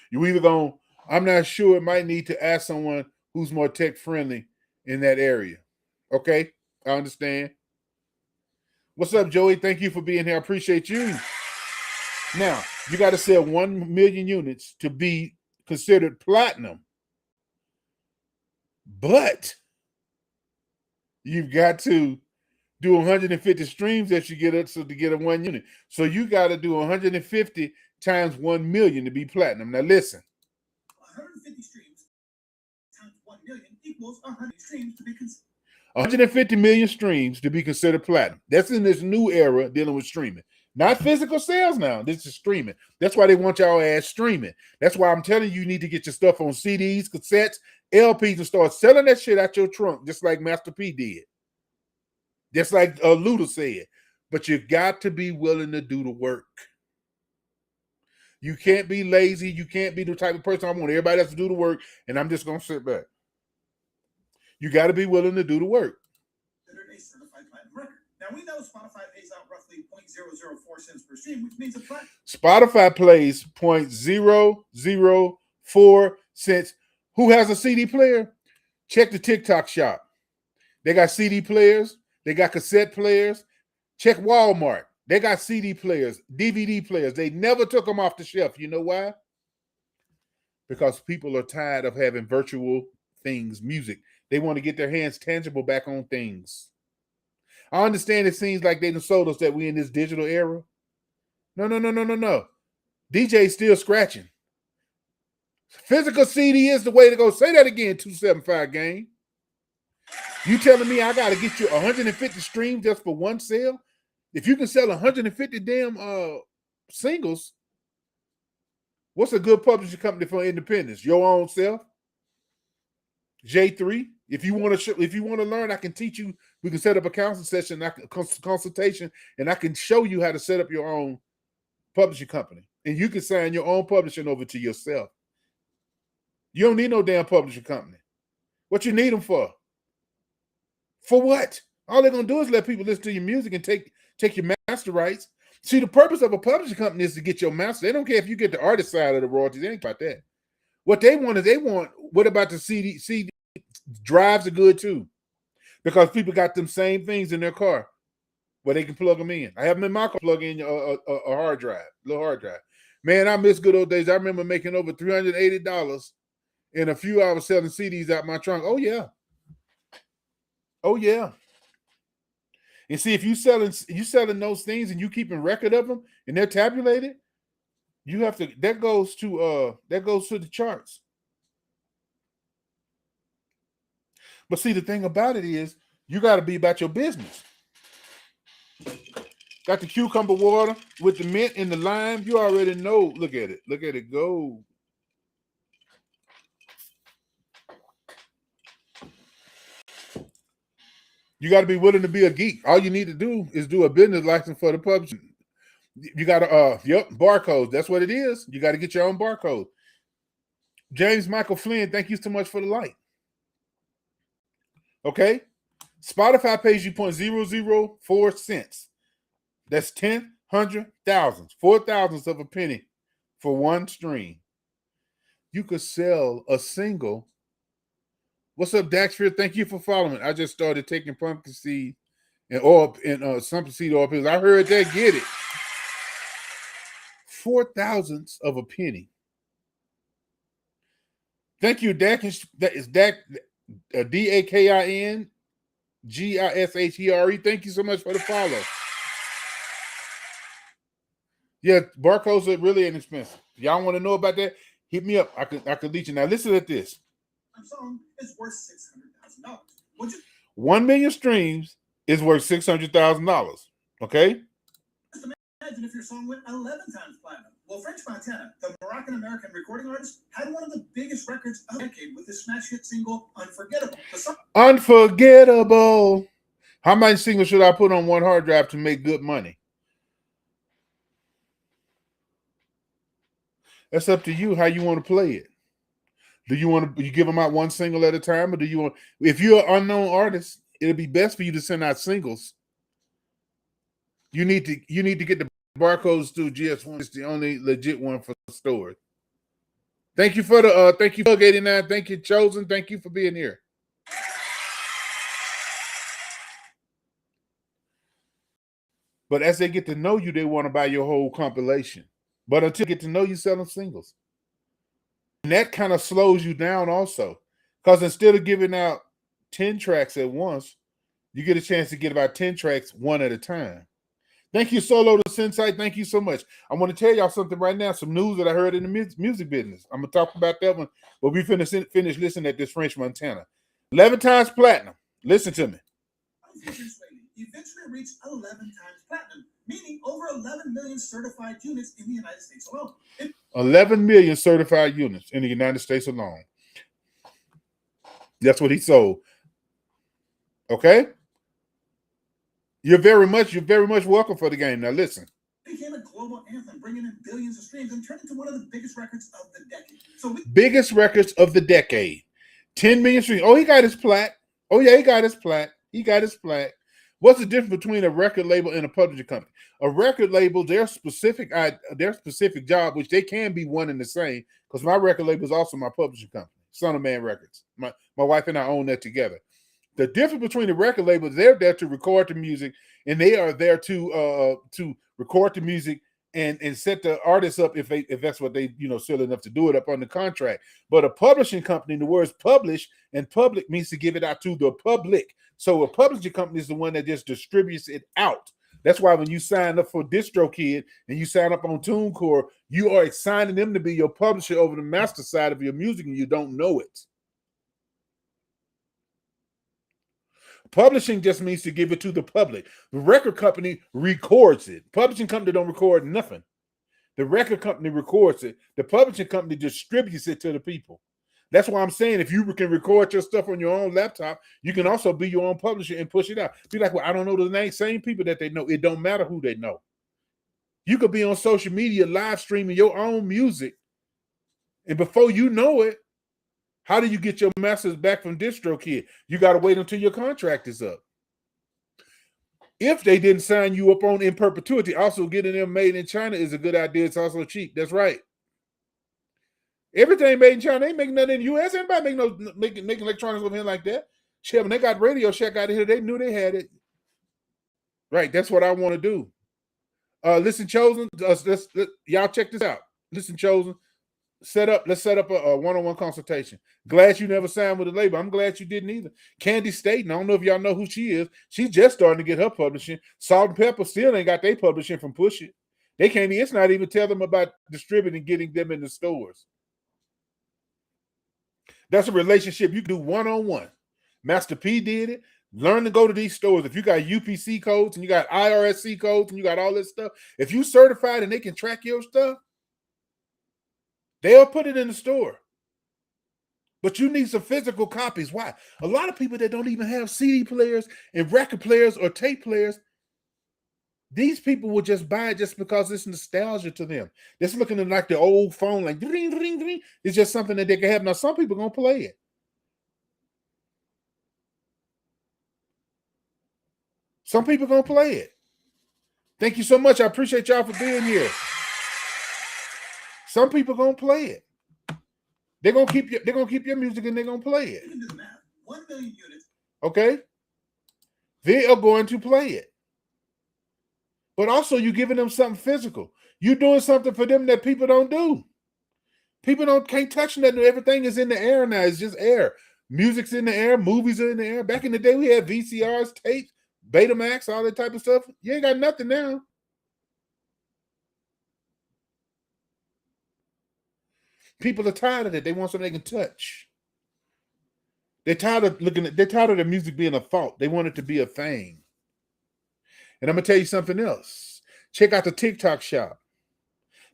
You either going to, I'm not sure, it might need to ask someone who's more tech-friendly in that area. Okay? I understand. What's up, Joey? Thank you for being here. I appreciate you. Now, you got to sell 1 million units to be considered platinum. But you've got to do 150 streams that you get to get a 1 unit. So you got to do 150 times 1 million to be platinum. Now, listen. 150 streams times 1 million equals 100 streams to be considered. 150 million streams to be considered platinum. That's in this new era dealing with streaming. Not physical sales now. This is streaming. That's why they want y'all ass streaming. That's why I'm telling you need to get your stuff on CDs, cassettes, LPs, and start selling that shit out your trunk, just like Master P did. Just like Luda said. But you got to be willing to do the work. You can't be lazy. You can't be the type of person I want everybody else to do the work, and I'm just going to sit back. You got to be willing to do the work. A certified platinum record. Now we know Spotify pays out roughly 0.004 cents per stream, which means a platinum. Spotify plays 0.004 cents. Who has a CD player? Check the TikTok shop. They got CD players. They got cassette players. Check Walmart. They got CD players, DVD players. They never took them off the shelf. You know why? Because people are tired of having virtual things, music. They want to get their hands tangible back on things. I understand it seems like they done sold us that we in this digital era. No. DJ's still scratching. Physical CD is the way to go. Say that again, 275 Game. You telling me I got to get you 150 streams just for one sale? If you can sell 150 damn singles, what's a good publishing company for independence? Your own self? J3. If you want to learn, I can teach you. We can set up a counseling session, consultation, and I can show you how to set up your own publishing company. And you can sign your own publishing over to yourself. You don't need no damn publishing company. What you need them for? For what? All they're gonna do is let people listen to your music and take your master rights. See, the purpose of a publishing company is to get your master. They don't care if you get the artist side of the royalties. They ain't about that. What they want is what about the CD drives are good too, because people got them same things in their car where they can plug them in. I have them in my car, plug in a hard drive, little hard drive. Man, I miss good old days. I remember making over $380 in a few hours selling CDs out my trunk. Oh yeah. And see, if you selling those things and you keeping record of them and they're tabulated, that goes to the charts. But see, the thing about it is you got to be about your business. Got the cucumber water with the mint and the lime. You already know. Look at it. Look at it go. You got to be willing to be a geek. All you need to do is do a business license for the publisher. You got to, barcode. That's what it is. You got to get your own barcode. James Michael Flynn, thank you so much for the light. Okay? Spotify pays you 0.004 cents. That's 10, 100, thousands, 4 thousandths of a penny for one stream. You could sell a single. What's up, Daxford? Thank you for following. I just started taking pumpkin seed and oil and pumpkin seed oil pills. I heard that. Get it. 4 thousandths of a penny. Thank you, Dak. That is Dak, DAKINGISHERE. Thank you so much for the follow. Yeah, barcodes are really inexpensive. Y'all want to know about that? Hit me up. I could lead you. Now listen to this. Song is worth $600,000. 1 million streams is worth $600,000. Okay. Just imagine if your song went 11 times platinum. Well, French Montana, the Moroccan-American recording artist, had one of the biggest records of the decade with his smash hit single "Unforgettable." Unforgettable. How many singles should I put on one hard drive to make good money? That's up to you how you want to play it. Do you want to give them out one single at a time, or do you want? If you're an unknown artist, it'll be best for you to send out singles. You need to get the barcodes through GS1. It's the only legit one for stores. Thank you for the thank you for 89. Thank you, Chosen. Thank you for being here. But as they get to know you, they want to buy your whole compilation. But until they get to know you, selling singles. And that kind of slows you down also. Because instead of giving out 10 tracks at once, you get a chance to get about 10 tracks one at a time. Thank you, Solo to Sensei. Thank you so much. I want to tell y'all something right now, some news that I heard in the music business. I'm going to talk about that one, but we finish listening at this French Montana. 11 times platinum. Listen to me. Eventually reached 11 times platinum, meaning over 11 million certified units in the United States alone. 11 million certified units in the United States alone. That's what he sold. Okay? You're very much welcome for the game. Now listen. It became a global anthem, bringing in billions of streams and turned into one of the biggest records of the decade. Biggest records of the decade. 10 million streams. Oh, he got his plaque. Oh, yeah, he got his plaque. What's the difference between a record label and a publishing company? A record label, their specific job, which they can be one and the same, because my record label is also my publishing company, Son of Man Records. My wife and I own that together. The difference between the record labels, they're there to record the music, and they are there to record the music and set the artists up if that's what they silly enough to do it up on the contract. But a publishing company, the words publish and public means to give it out to the public. So a publishing company is the one that just distributes it out. That's why when you sign up for DistroKid and you sign up on TuneCore, you are assigning them to be your publisher over the master side of your music, and you don't know it. Publishing just means to give it to the public. The record company records it. Publishing company don't record nothing. The record company records it. The publishing company distributes it to the people. That's why I'm saying if you can record your stuff on your own laptop, you can also be your own publisher and push it out. Be like, well, I don't know the name. Same people that they know. It don't matter who they know. You could be on social media live streaming your own music, and before you know it, how do you get your masters back from DistroKid? You got to wait until your contract is up. If they didn't sign you up on in perpetuity, also getting them made in China is a good idea. It's also cheap. That's right. Everything made in China. They ain't making nothing in the U.S. Anybody making electronics over here like that? Shit, when they got Radio Shack out of here, they knew they had it. Right. That's what I want to do. Listen, Chosen. Y'all check this out. Listen, Chosen. Let's set up a one-on-one consultation. Glad you never signed with a label. I'm glad you didn't either. Candy Staten, I don't know if y'all know who she is. She's just starting to get her publishing. Salt and Pepper still ain't got their publishing from Push It. They can't. It's not even tell them about distributing, getting them in the stores. That's a relationship you can do one-on-one. Master P did it. Learn to go to these stores. If you got UPC codes and you got IRSC codes and you got all this stuff, if you certified and they can track your stuff, they'll put it in the store. But you need some physical copies. Why? A lot of people that don't even have CD players and record players or tape players, these people will just buy it just because it's nostalgia to them. It's looking at like the old phone, like ding, ding, ding. It's just something that they can have. Now, some people are going to play it. Some people are going to play it. Thank you so much. I appreciate y'all for being here. Some people are going to play it. They're gonna keep your music and they're gonna play it. You can do the math. 1 million units. Okay. They are going to play it. But also you're giving them something physical. You're doing something for them that people don't do. People can't touch nothing. Everything is in the air now. It's just air. Music's in the air, movies are in the air. Back in the day, we had VCRs, tapes, Betamax, all that type of stuff. You ain't got nothing now. People are tired of it. They want something they can touch. They're tired of the music being a thought. They want it to be a thing. And I'm gonna tell you something else. Check out the TikTok shop.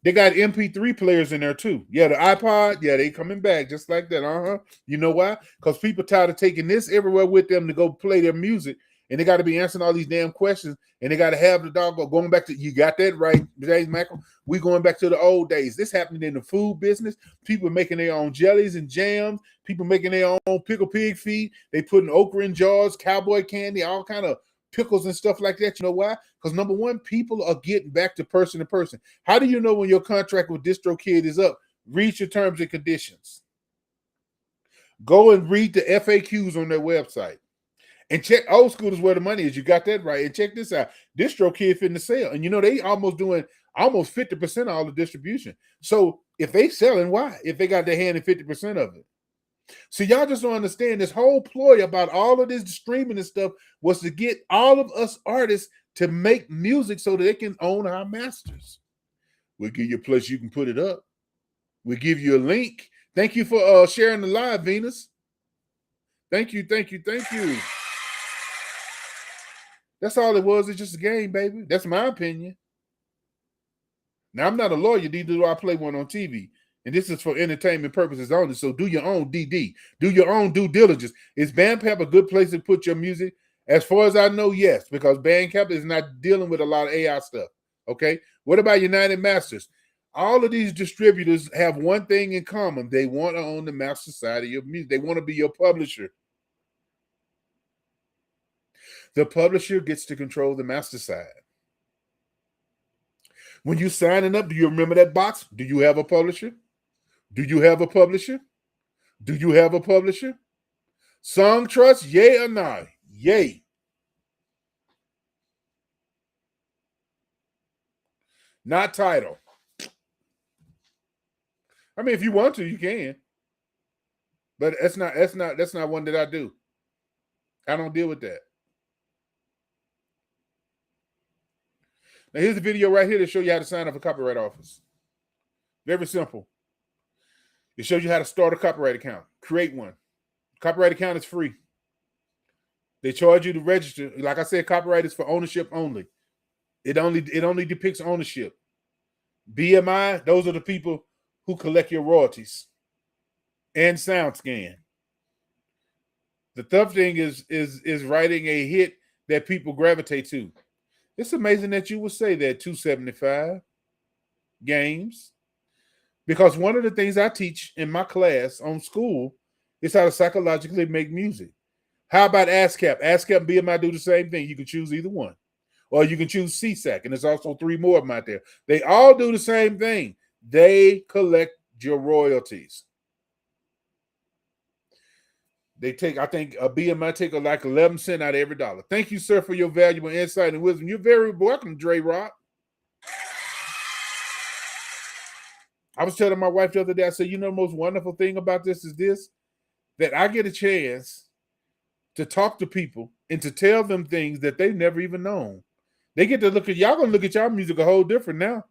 They got MP3 players in there too. Yeah, the iPod, yeah, they coming back just like that. You know why? Because people tired of taking this everywhere with them to go play their music. And they got to be answering all these damn questions. And they got to have the dog going back to, you got that right, James Michael. We going back to the old days. This happening in the food business. People making their own jellies and jams. People making their own pickle pig feet. They putting okra in jars, cowboy candy, all kind of pickles and stuff like that. You know why? Because number one, people are getting back to person. How do you know when your contract with DistroKid is up? Read your terms and conditions. Go and read the FAQs on their website. And check Old School is where the money is. You got that right. And check this out. DistroKid finna sell. And you know, they almost doing almost 50% of all the distribution. So if they selling, why? If they got their hand in 50% of it. So y'all just don't understand this whole ploy about all of this streaming and stuff was to get all of us artists to make music so that they can own our masters. We'll give you a place you can put it up. We'll give you a link. Thank you for sharing the live, Venus. Thank you. That's all it was. It's just a game, baby. That's my opinion. Now, I'm not a lawyer, neither do I play one on TV. And this is for entertainment purposes only. So do your own DD. Do your own due diligence. Is Bandcamp a good place to put your music? As far as I know, yes, because Bandcamp is not dealing with a lot of AI stuff. Okay? What about United Masters? All of these distributors have one thing in common. They want to own the master side of your music. They want to be your publisher. The publisher gets to control the master side. When you signing up, do you remember that box? Do you have a publisher? Do you have a publisher? Do you have a publisher? Song Trust, yay or nay? Yay. Not Tidal. I mean, if you want to, you can. But that's not one that I do. I don't deal with that. Now, here's a video right here to show you how to sign up for Copyright Office. Very simple. It shows you how to start a copyright account. Create one. Copyright account is free. They charge you to register. Like I said, copyright is for ownership only. It only depicts ownership. BMI, those are the people who collect your royalties. And SoundScan. The tough thing is writing a hit that people gravitate to. It's amazing that you would say that, 275 games. Because one of the things I teach in my class on school is how to psychologically make music. How about ASCAP? ASCAP and BMI do the same thing. You can choose either one. Or you can choose CSAC, and there's also 3 more of them out there. They all do the same thing. They collect your royalties. They take, I think, a BMI take like 11 cents out of every dollar. Thank you, sir, for your valuable insight and wisdom. You're very welcome, Dre Rock. I was telling my wife the other day, I said, you know, the most wonderful thing about this is this, that I get a chance to talk to people and to tell them things that they've never even known. They get to look at, y'all gonna look at y'all music a whole different now,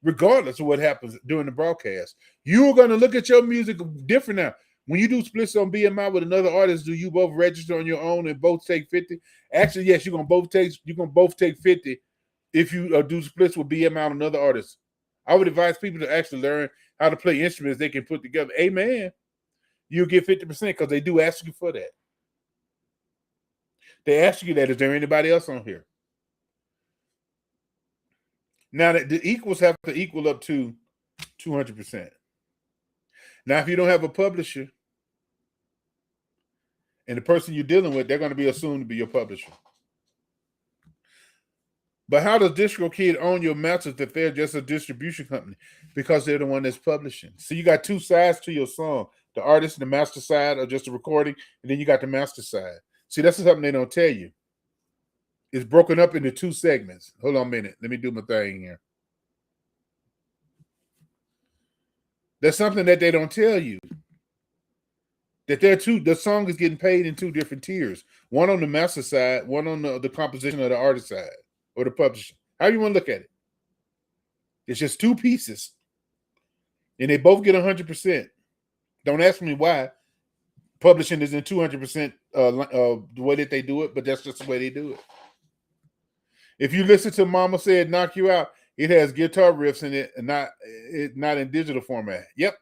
regardless of what happens during the broadcast. You're gonna look at your music different now. When you do splits on BMI with another artist, do you both register on your own and both take 50? Actually, yes, you're gonna both take 50 if you do splits with BMI on another artist. I would advise people to actually learn how to play instruments they can put together. Amen. you get 50% because they do ask you for that. They ask you that. Is there anybody else on here? Now, the equals have to equal up to 200%. Now, if you don't have a publisher and the person you're dealing with, they're going to be assumed to be your publisher. But how does DistroKid own your masters if they're just a distribution company? Because they're the one that's publishing. So you got two sides to your song. The artist and the master side are just a recording, and then you got the master side. See, that's something they don't tell you. It's broken up into two segments. Hold on a minute. Let me do my thing here. There's something that they don't tell you. That the song is getting paid in two different tiers. One on the master side, one on the composition of the artist side or the publisher. How do you want to look at it? It's just two pieces. And they both get 100%. Don't ask me why. Publishing is in 200% the way that they do it, but that's just the way they do it. If you listen to Mama Said Knock You Out, it has guitar riffs in it and not in digital format. Yep.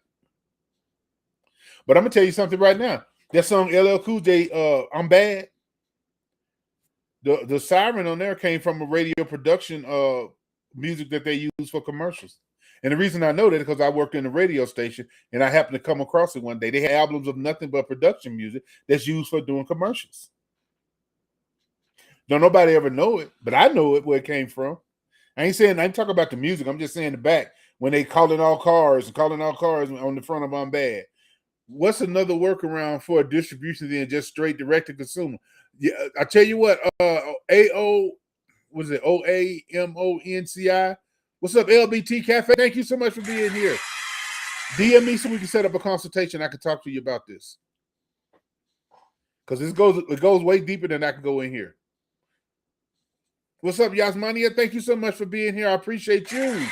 But I'm going to tell you something right now. That song LL Cool J, I'm Bad. The siren on there came from a radio production music that they use for commercials. And the reason I know that is because I worked in a radio station and I happened to come across it one day. They had albums of nothing but production music that's used for doing commercials. Don't nobody ever know it, but I know it where it came from. I ain't talking about the music. I'm just saying the back when they calling all cars on the front of I'm Bad. What's another workaround for a distribution than just straight direct to consumer? Yeah, I tell you what, OAMONCI. What's up, LBT Cafe? Thank you so much for being here. DM me so we can set up a consultation. I can talk to you about this. Because it goes way deeper than I can go in here. What's up, Yasmania? Thank you so much for being here. I appreciate you.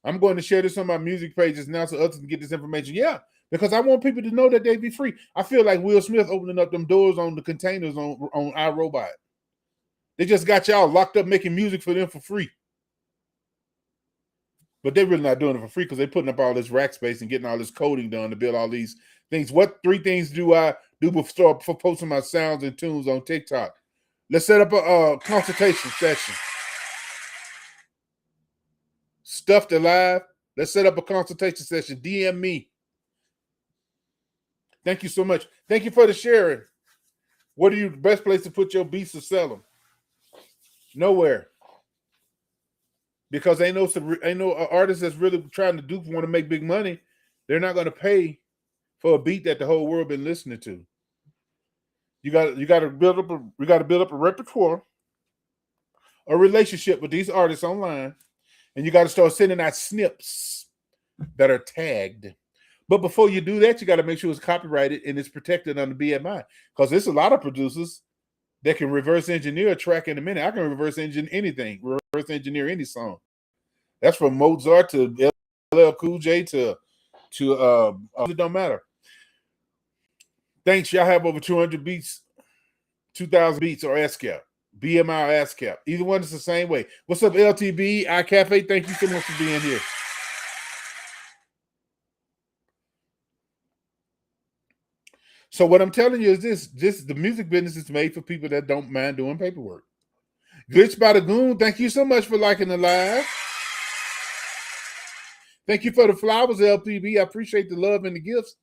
I'm going to share this on my music pages now so others can get this information. Yeah, because I want people to know that they be free. I feel like Will Smith opening up them doors on the containers on iRobot. They just got y'all locked up making music for them for free. But they're really not doing it for free because they're putting up all this rack space and getting all this coding done to build all these things. What 3 things do I do before posting my sounds and tunes on TikTok? Let's set up a consultation session. Stuffed Alive. Let's set up a consultation session. DM me. Thank you so much. Thank you for the sharing. What are you the best place to put your beats to sell them? Nowhere. Because ain't no artist that's really trying to want to make big money. They're not going to pay for a beat that the whole world been listening to. You got to build up a repertoire, a relationship with these artists online, and you got to start sending out snips that are tagged. But before you do that, you got to make sure it's copyrighted and it's protected under BMI. Because there's a lot of producers that can reverse engineer a track in a minute. I can reverse engineer anything, reverse engineer any song. That's from Mozart to LL Cool J to it don't matter. Thanks. Y'all have over 200 beats, 2,000 beats or ASCAP. BMI or ASCAP. Either one is the same way. What's up, LTB, iCafe? Thank you so much for being here. So what I'm telling you is this the music business is made for people that don't mind doing paperwork. Glitch by the Goon, thank you so much for liking the live. Thank you for the flowers, LPB. I appreciate the love and the gifts.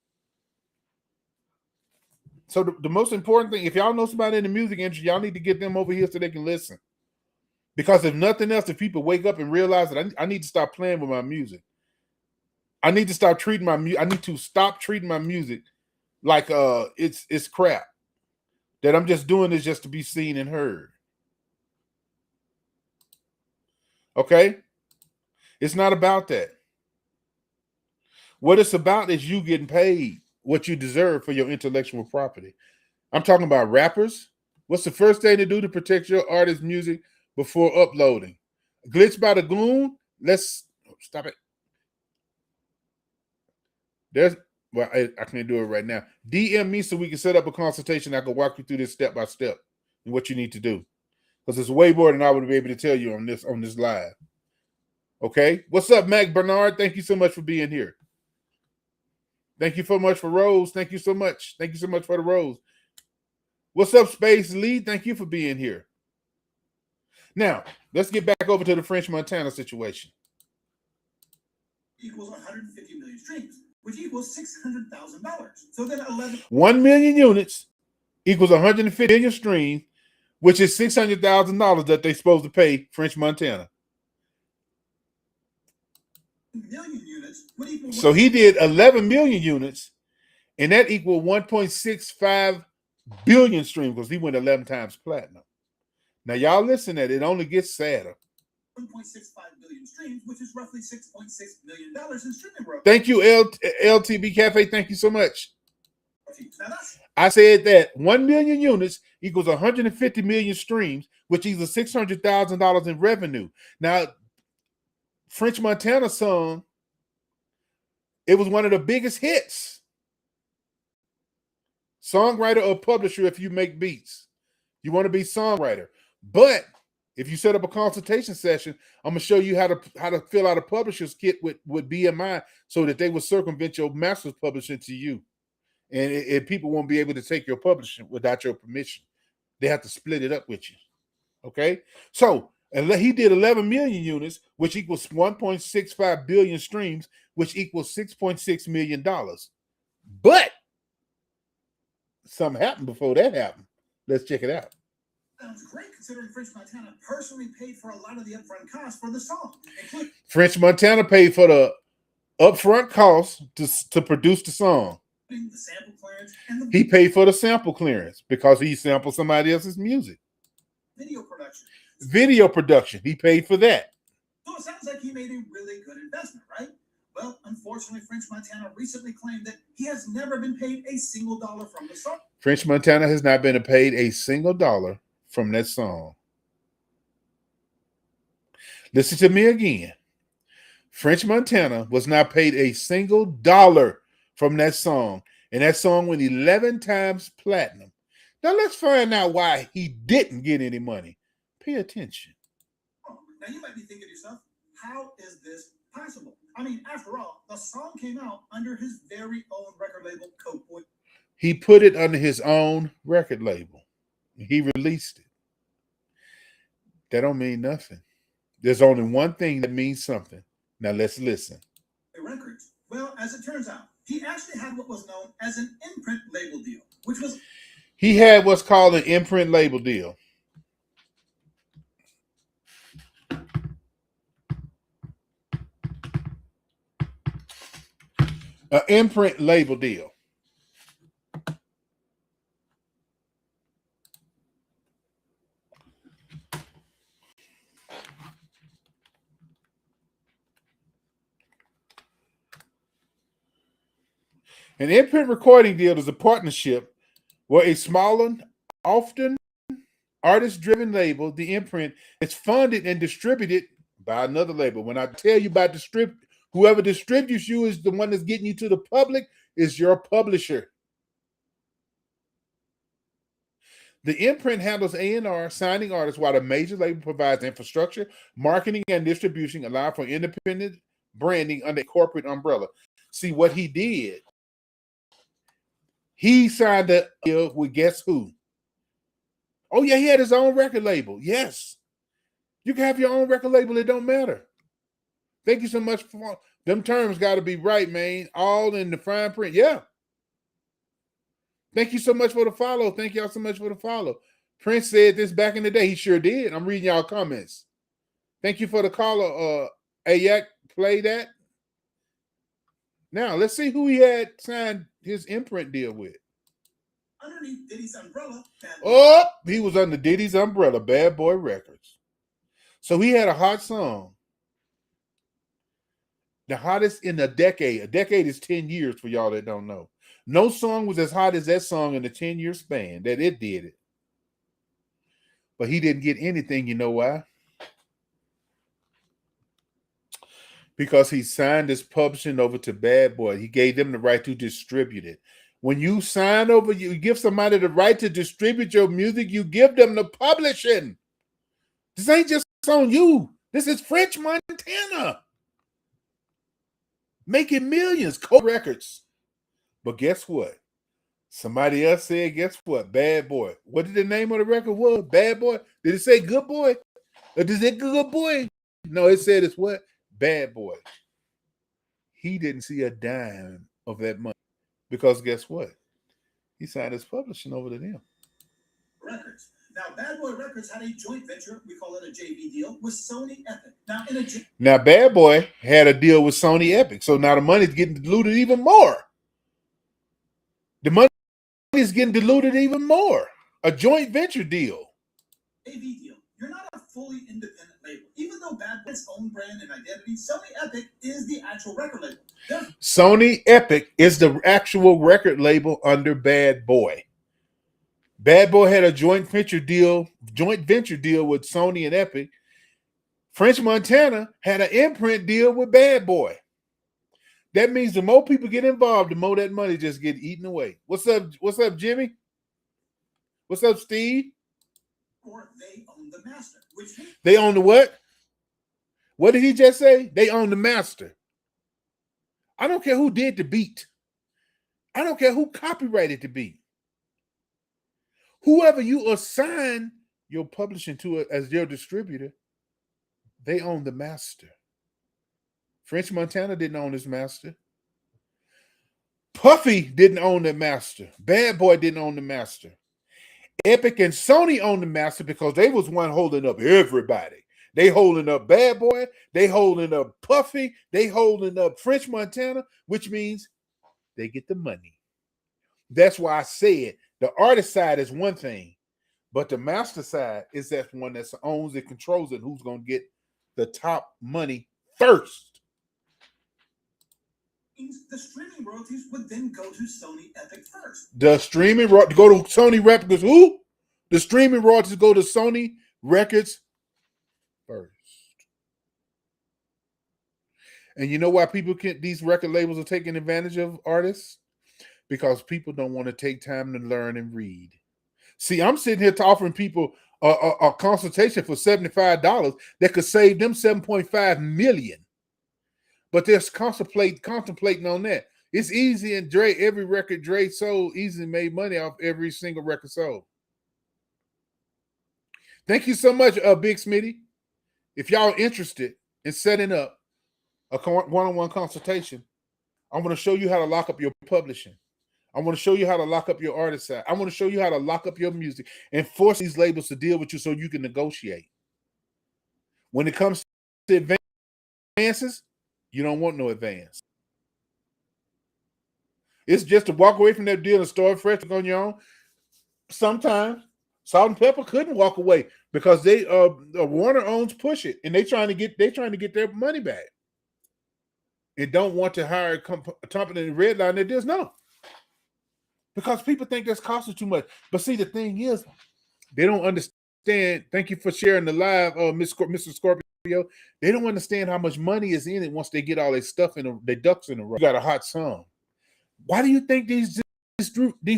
So the most important thing, if y'all know somebody in the music industry, y'all need to get them over here so they can listen. Because if nothing else, if people wake up and realize that I need to stop playing with my music. I need to stop treating my music. I need to stop treating my music like it's crap. That I'm just doing this just to be seen and heard. Okay? It's not about that. What it's about is you getting paid what you deserve for your intellectual property. I'm talking about rappers. What's the first thing to do to protect your artist's music before uploading? Glitch by the Goon. Let's stop it. I can't do it right now. DM me so we can set up a consultation. I can walk you through this step by step and what you need to do. Because it's way more than I would be able to tell you on this live. Okay? What's up, Mac Bernard? Thank you so much for being here. Thank you so much for Rose. Thank you so much. Thank you so much for the Rose. What's up, Space Lee? Thank you for being here. Now, let's get back over to the French Montana situation. Equals 150 million streams, which equals $600,000. So then 1 million units equals 150 million streams, which is $600,000 that they're supposed to pay French Montana. Million units would equal. So he did 11 million units, and that equaled 1.65 billion streams because he went 11 times platinum. Now, y'all listen to it. It only gets sadder. 1.65 billion streams, which is roughly $6.6 million in streaming royalties. Thank you, LTB Cafe. Thank you so much. Now I said that 1 million units equals 150 million streams, which equals $600,000 in revenue. Now, French Montana song, it was one of the biggest hits. Songwriter or publisher if you make beats. You want to be songwriter. But if you set up a consultation session, I'm going to show you how to fill out a publisher's kit with BMI so that they will circumvent your master's publishing to you. And people won't be able to take your publishing without your permission. They have to split it up with you. Okay? So he did 11 million units, which equals 1.65 billion streams, which equals $6.6 million. But something happened before that happened. Let's check it out. Sounds great considering French Montana personally paid for a lot of the upfront costs for the song. French Montana paid for the upfront costs to produce the song. The sample clearance and he paid for the sample clearance because he sampled somebody else's music. Video production. He paid for that. So it sounds like he made a really good investment, right? Well, unfortunately, French Montana recently claimed that he has never been paid a single dollar from the song. French Montana has not been paid a single dollar from that song. Listen to me again. French Montana was not paid a single dollar from that song. And that song went 11 times platinum. Now let's find out why he didn't get any money. Pay attention. Now you might be thinking to yourself, how is this possible? I mean, after all, the song came out under his very own record label, Coke Boy. He put it under his own record label. He released it. That don't mean nothing. There's only one thing that means something. Now let's listen. Records. Well, as it turns out, he actually had what was known as an imprint label deal, which was... He had what's called an imprint label deal. An imprint label deal. An imprint recording deal is a partnership where a smaller, often artist-driven label, the imprint, is funded and distributed by another label. When I tell you about whoever distributes you is the one that's getting you to the public, is your publisher. The imprint handles A&R, signing artists, while the major label provides infrastructure, marketing, and distribution, allowing for independent branding under a corporate umbrella. See what he did. He signed a deal with guess who? Oh, yeah, he had his own record label. Yes. You can have your own record label. It don't matter. Thank you so much for them terms. Got to be right, man. All in the fine print. Yeah. Thank you so much for the follow. Thank y'all so much for the follow. Prince said this back in the day. He sure did. I'm reading y'all comments. Thank you for the caller. Ayak, play that. Now, let's see who he had signed his imprint deal with. Underneath Diddy's umbrella. Oh, he was under Diddy's umbrella, Bad Boy Records. So he had a hot song. The hottest in a decade. A decade is 10 years for y'all that don't know. No song was as hot as that song in the 10-year span that it did it. But he didn't get anything. You know why? Because he signed his publishing over to Bad Boy. He gave them the right to distribute it. When you sign over, you give somebody the right to distribute your music, you give them the publishing. This ain't just on you. This is French Montana. Making millions. Coke Records. But guess what? Somebody else said, guess what? Bad Boy. What did the name of the record was? Bad Boy? Did it say Good Boy? Or did it say Good Boy? No, it said it's what? Bad Boy. He didn't see a dime of that money because guess what? He signed his publishing over to them. Records. Now, Bad Boy Records had a joint venture, we call it a JV deal, with Sony Epic. Now, Bad Boy had a deal with Sony Epic, so now the money's getting diluted even more. The money is getting diluted even more. A joint venture deal. JV deal. You're not a fully independent label. Even though Bad Boy's own brand and identity, Sony Epic is the actual record label. Sony Epic is the actual record label under Bad Boy. Bad Boy had a joint venture deal with Sony and Epic. French Montana had an imprint deal with Bad Boy. That means the more people get involved, the more that money just get eaten away. What's up? What's up, Jimmy? What's up, Steve? Or they own the master. They own the what? What did he just say? They own the master. I don't care who did the beat. I don't care who copyrighted the beat. Whoever you assign your publishing to as your distributor, they own the master. French Montana didn't own his master. Puffy didn't own the master. Bad Boy didn't own the master. Epic and Sony owned the master because they was one holding up everybody. They holding up Bad Boy. They holding up Puffy. They holding up French Montana, which means they get the money. That's why I said the artist side is one thing, but the master side is that one that owns and controls it, who's going to get the top money first. The streaming royalties would then go to Sony Epic first. The streaming go to Sony Records. Who? The streaming royalties go to Sony Records first. And you know why these record labels are taking advantage of artists? Because people don't want to take time to learn and read. See, I'm sitting here offering people a consultation for $75 that could save them $7.5 million. But they're contemplating on that. It's easy, and every record Dre sold easily made money off every single record sold. Thank you so much, Big Smitty. If y'all are interested in setting up a one-on-one consultation, I'm going to show you how to lock up your publishing. I want to show you how to lock up your artist side. I want to show you how to lock up your music and force these labels to deal with you so you can negotiate. When it comes to advances, you don't want no advance. It's just to walk away from that deal and start fresh on your own. Sometimes Salt and Pepper couldn't walk away because they Warner owns Push It, and they're trying to get their money back. They don't want to hire a company in Redline that does no. Because people think that's costing too much. But see, the thing is, they don't understand. Thank you for sharing the live, Mr. Scorpio. They don't understand how much money is in it once they get all their stuff their ducks in a row. You got a hot song. Why do you think these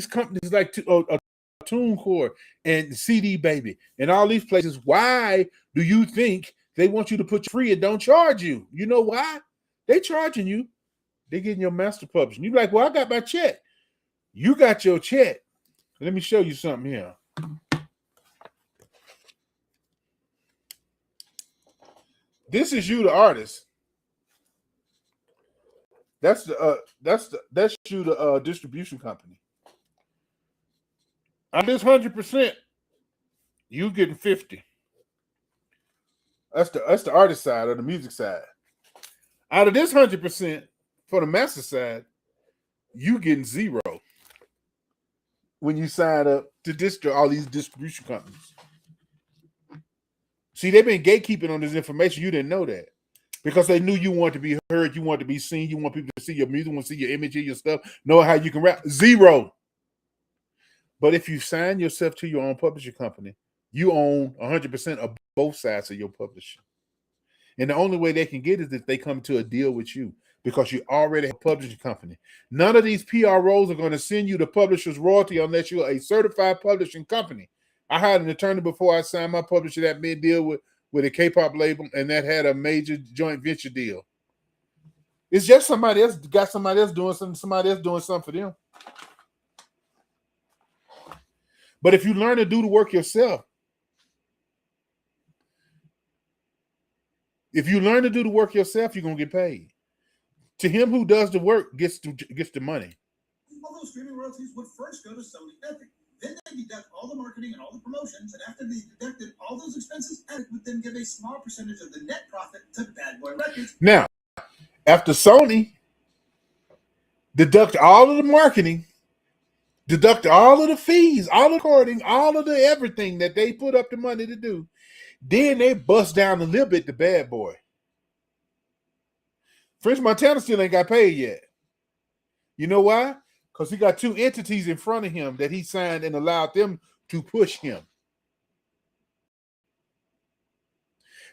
companies like TuneCore and CD Baby and all these places, why do you think they want you to put you free and don't charge you? You know why? They charging you. They getting your master publishing. You're like, well, I got my check. You got your check. Let me show you something here. This is you, the artist. That's you, the distribution company. On this 100%, you getting 50. That's the artist side or the music side. Out of this 100%, for the master side, you getting 0 when you sign up to all these distribution companies. See, they've been gatekeeping on this information. You didn't know that because they knew you want to be heard, you want to be seen, you want people to see your music, want to see your image, your stuff, know how you can rap. 0. But if you sign yourself to your own publishing company, you own 100% of both sides of your publishing. And the only way they can get is if they come to a deal with you because you already have a publishing company. None of these PROs are going to send you the publisher's royalty unless you're a certified publishing company. I hired an attorney before I signed my publisher that made a deal with a K-pop label, and that had a major joint venture deal. It's just somebody else got somebody else doing something, somebody else doing something for them. But if you learn to do the work yourself, you're gonna get paid. To him who does the work gets the money. All those streaming royalties would first go to Sony Epic. Then they deduct all the marketing and all the promotions, and after they deducted all those expenses, Epic would then give a small percentage of the net profit to Bad Boy Records. Now, after Sony deduct all of the marketing, deduct all of the fees, all the recording, all of the everything that they put up the money to do, then they bust down a little bit to Bad Boy. French Montana still ain't got paid yet. You know why? Because he got two entities in front of him that he signed and allowed them to push him.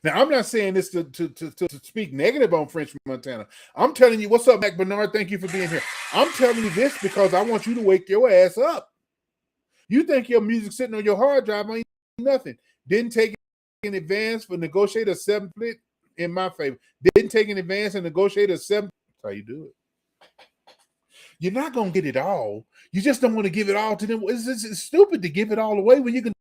Now, I'm not saying this to speak negative on French Montana. I'm telling you, what's up, Mac Bernard? Thank you for being here. I'm telling you this because I want you to wake your ass up. You think your music sitting on your hard drive ain't nothing. Didn't take in advance for negotiate a 7 split in my favor. Didn't take in advance and negotiate a 7. That's how you do it. You're not going to get it all. You just don't want to give it all to them. It's stupid to give it all away when you can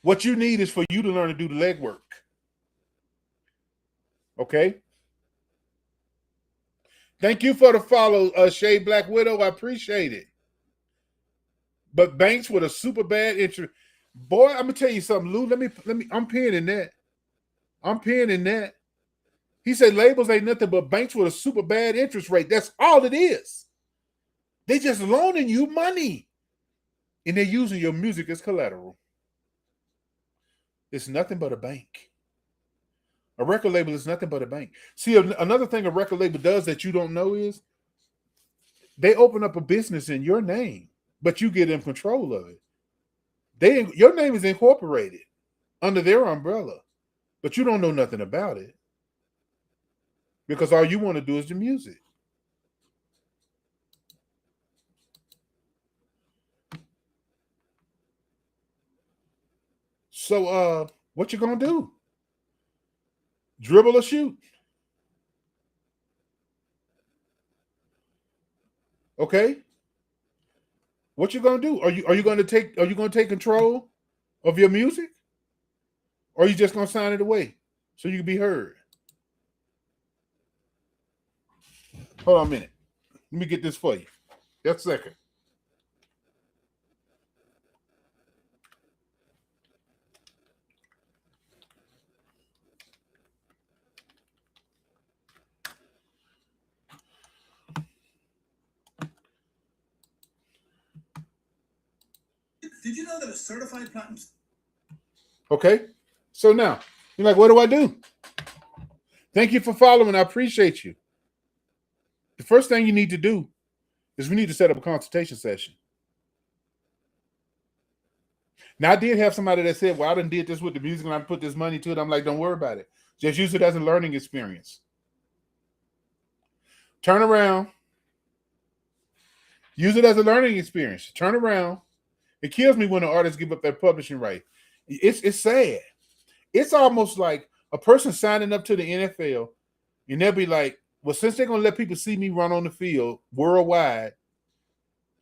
What you need is for you to learn to do the legwork. Okay? Thank you for the follow, Shay Black Widow. I appreciate it. But banks with a super bad interest. Boy, I'm gonna tell you something, Lou. Let me. I'm penning that. I'm penning that. He said labels ain't nothing but banks with a super bad interest rate. That's all it is. They just loaning you money, and they're using your music as collateral. It's nothing but a bank. A record label is nothing but a bank. See, another thing a record label does that you don't know is they open up a business in your name, but you get in control of it. Your name is incorporated under their umbrella, but you don't know nothing about it because all you want to do is the music. So, what you gonna do? Dribble or shoot? Okay. What you gonna do? Are you gonna take control of your music? Or are you just gonna sign it away so you can be heard? Hold on a minute. Let me get this for you. Just a second. Did you know that a certified platinum? Okay. So now you're like, what do I do? Thank you for following. I appreciate you. The first thing you need to do is we need to set up a consultation session. Now, I did have somebody that said, well, I done did this with the music and I put this money to it. I'm like, don't worry about it. Just use it as a learning experience. Turn around. Use it as a learning experience. Turn around. It kills me when the artists give up their publishing right. It's sad. It's almost like a person signing up to the NFL and they'll be like, well, since they're going to let people see me run on the field worldwide,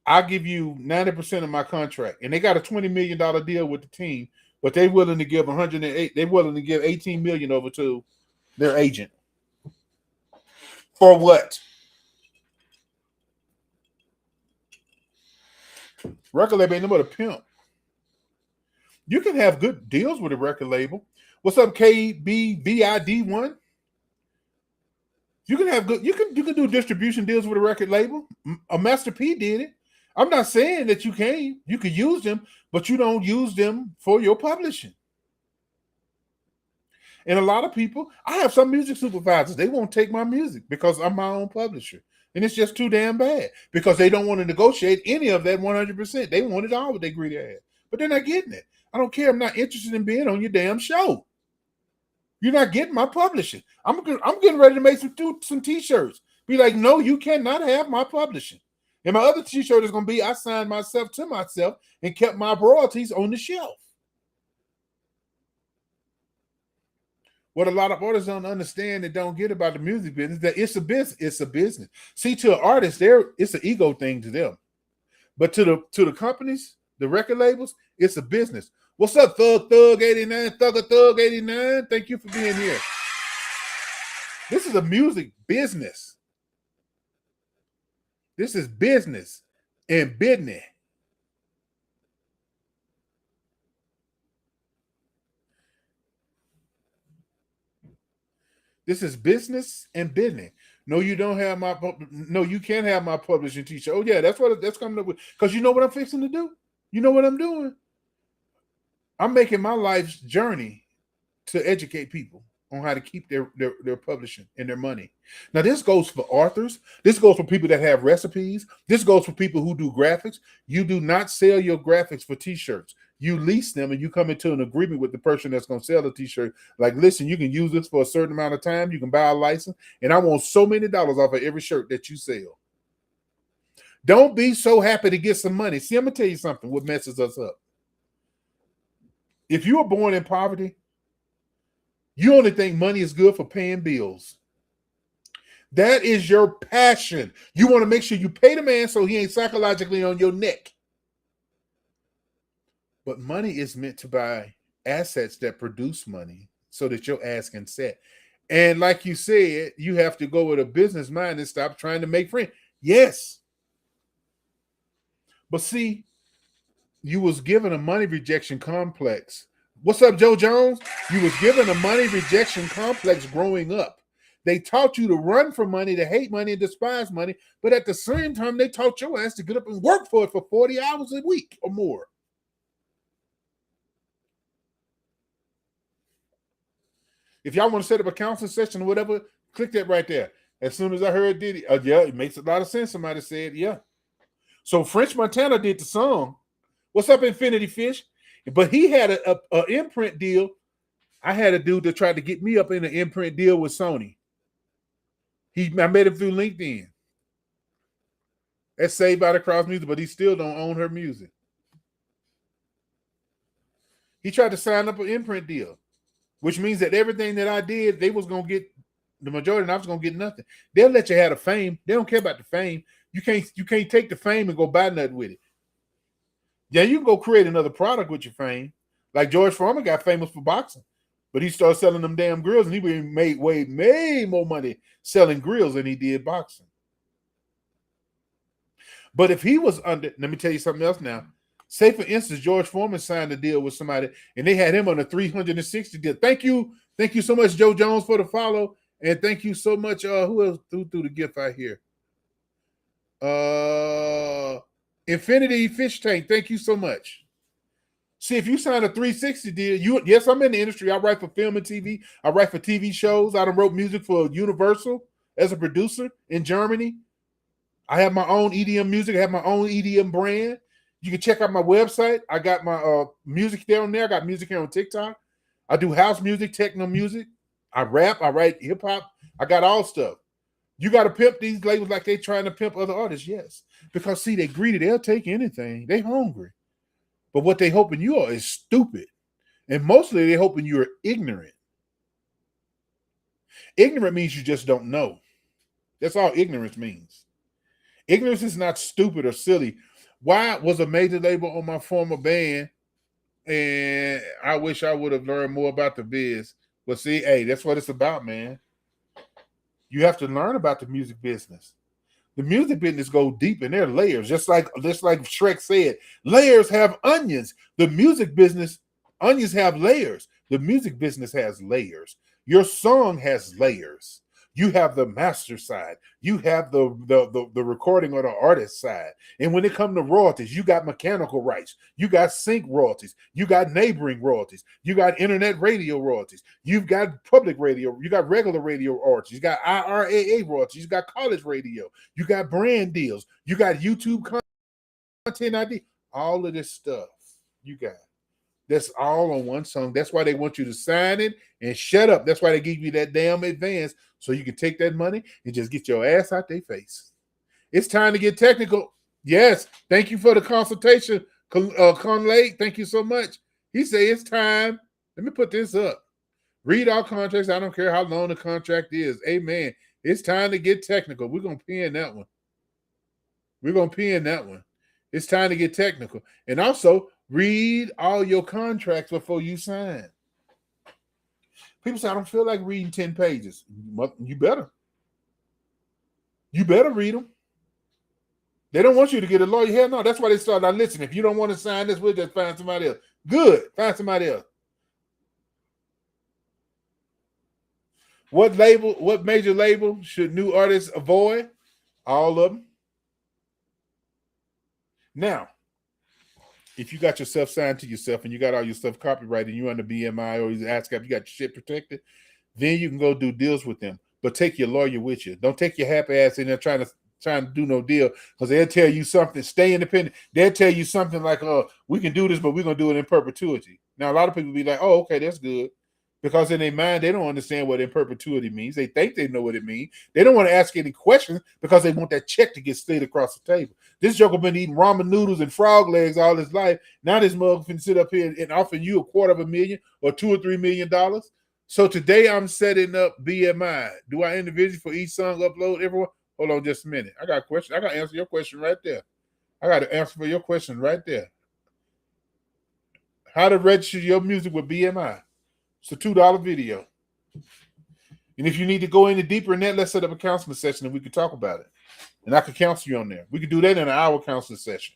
I'll give you 90% of my contract. And they got a $20 million deal with the team, but they're willing to give 108. They're willing to give $18 million over to their agent. For what? Record label ain't no but a pimp. You can have good deals with a record label. What's up, KBVID1? You can have good. You can do distribution deals with a record label. A Master P did it. I'm not saying that you can't. You can use them, but you don't use them for your publishing. And a lot of people, I have some music supervisors. They won't take my music because I'm my own publisher. And it's just too damn bad because they don't want to negotiate any of that 100%. They want it all with their greedy ass. But they're not getting it. I don't care. I'm not interested in being on your damn show. You're not getting my publishing. I'm getting ready to make some t-shirts. Be like, no, you cannot have my publishing. And my other t-shirt is going to be, I signed myself to myself and kept my royalties on the shelf. What a lot of artists don't understand and don't get about the music business, that it's a business. It's a business. See, to an artist, it's an ego thing to them. But to the companies, the record labels, it's a business. What's up, Thug 89, Thug 89? Thank you for being here. This is a music business. This is business and business. This is business and business. No, you don't have my. No, you can't have my publishing t-shirt. Oh yeah, that's coming up with. Because you know what I'm fixing to do. You know what I'm doing. I'm making my life's journey to educate people on how to keep their publishing and their money. Now, this goes for authors. This goes for people that have recipes. This goes for people who do graphics. You do not sell your graphics for t-shirts. You lease them and you come into an agreement with the person that's going to sell the t-shirt. Like, listen, you can use this for a certain amount of time. You can buy a license. And I want so many dollars off of every shirt that you sell. Don't be so happy to get some money. See, I'm going to tell you something what messes us up. If you were born in poverty, you only think money is good for paying bills. That is your passion. You want to make sure you pay the man so he ain't psychologically on your neck. But money is meant to buy assets that produce money so that your ass can set. And like you said, you have to go with a business mind and stop trying to make friends. Yes. But see, you was given a money rejection complex. What's up, Joe Jones? You was given a money rejection complex growing up. They taught you to run from money, to hate money, and despise money. But at the same time, they taught your ass to get up and work for it for 40 hours a week or more. If y'all want to set up a counseling session or whatever, click that right there. As soon as I heard Diddy, yeah, it makes a lot of sense. Somebody said, yeah. So French Montana did the song. What's up, Infinity Fish? But he had a imprint deal. I had a dude that tried to get me up in an imprint deal with Sony. I met him through LinkedIn. That's Saved by the Cross Music, but he still don't own her music. He tried to sign up an imprint deal, which means that everything that I did, they was going to get the majority, and I was going to get nothing. They'll let you have the fame. They don't care about the fame. You can't take the fame and go buy nothing with it. Yeah, you can go create another product with your fame. Like George Foreman got famous for boxing, but he started selling them damn grills, and he made way more money selling grills than he did boxing. But if he was under, let me tell you something else now. Say, for instance, George Foreman signed a deal with somebody, and they had him on a 360 deal. Thank you so much, Joe Jones, for the follow, and thank you so much. Who else threw the gift out here? Infinity Fish Tank, thank you so much. See, if you sign a 360 deal, yes, I'm in the industry. I write for film and TV. I write for TV shows. I wrote music for Universal as a producer in Germany. I have my own EDM music. I have my own EDM brand. You can check out my website. I got my music down there. I got music here on TikTok. I do house music, techno music. I rap. I write hip hop. I got all stuff. You got to pimp these labels like they trying to pimp other artists, yes. Because, see, they greedy. They'll take anything. They hungry. But what they hoping you are is stupid. And mostly they hoping you're ignorant. Ignorant means you just don't know. That's all ignorance means. Ignorance is not stupid or silly. Why was a major label on my former band, and I wish I would have learned more about the biz. But see, hey, that's what it's about, man. You have to learn about the music business. The music business goes deep, and there are layers. Just like Shrek said, layers have onions. The music business, onions have layers. The music business has layers. Your song has layers. You have the master side. You have the recording or the artist side. And when it comes to royalties, you got mechanical rights. You got sync royalties. You got neighboring royalties. You got internet radio royalties. You've got public radio. You got regular radio royalties. You got IRAA royalties. You got college radio. You got brand deals. You got YouTube content ID. All of this stuff you got. That's all on one song. That's why they want you to sign it and shut up. That's why they give you that damn advance so you can take that money and just get your ass out their face. It's time to get technical. Yes. Thank you for the consultation, Conlade. Thank you so much. He said it's time. Let me put this up. Read our contracts. I don't care how long the contract is. Amen. It's time to get technical. We're going to pin that one. We're going to pin that one. It's time to get technical. And also, read all your contracts before you sign. People say, I don't feel like reading 10 pages. You better. You better read them. They don't want you to get a lawyer. Hell no. That's why they start out, listen, if you don't want to sign this, we'll just find somebody else. Good. Find somebody else. What major label should new artists avoid? All of them. Now, if you got yourself signed to yourself and you got all your stuff copyrighted and you're under BMI or ASCAP, you got your shit protected, then you can go do deals with them. But take your lawyer with you. Don't take your happy ass in there trying to do no deal, because they'll tell you something. Stay independent. They'll tell you something like, we can do this, but we're going to do it in perpetuity. Now, a lot of people be like, oh, okay, that's good. Because in their mind, they don't understand what in perpetuity means. They think they know what it means. They don't want to ask any questions because they want that check to get slid across the table. This joker been eating ramen noodles and frog legs all his life. Now this mug can sit up here and offer you $250,000 or $2 or $3 million. So today I'm setting up BMI. Do I individually for each song upload everyone? Hold on just a minute. I got a question. I got to answer your question right there. I got to answer for your question right there. How to register your music with BMI. It's a $2 video. And if you need to go any deeper in that, let's set up a counseling session and we can talk about it. And I can counsel you on there. We can do that in an hour counseling session.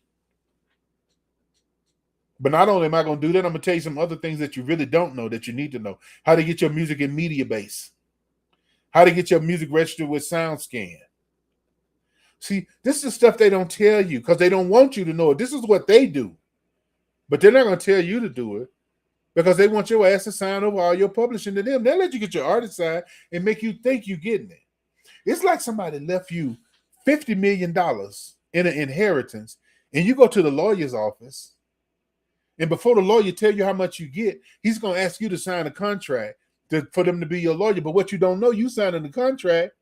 But not only am I going to do that, I'm going to tell you some other things that you really don't know that you need to know. How to get your music in Mediabase. How to get your music registered with SoundScan. See, this is the stuff they don't tell you because they don't want you to know it. This is what they do. But they're not going to tell you to do it because they want your ass to sign over all your publishing to them. They'll let you get your artist side and make you think you're getting it. It's like somebody left you $50 million in an inheritance and you go to the lawyer's office and before the lawyer tell you how much you get, he's going to ask you to sign a contract for them to be your lawyer. But what you don't know, you signing the contract.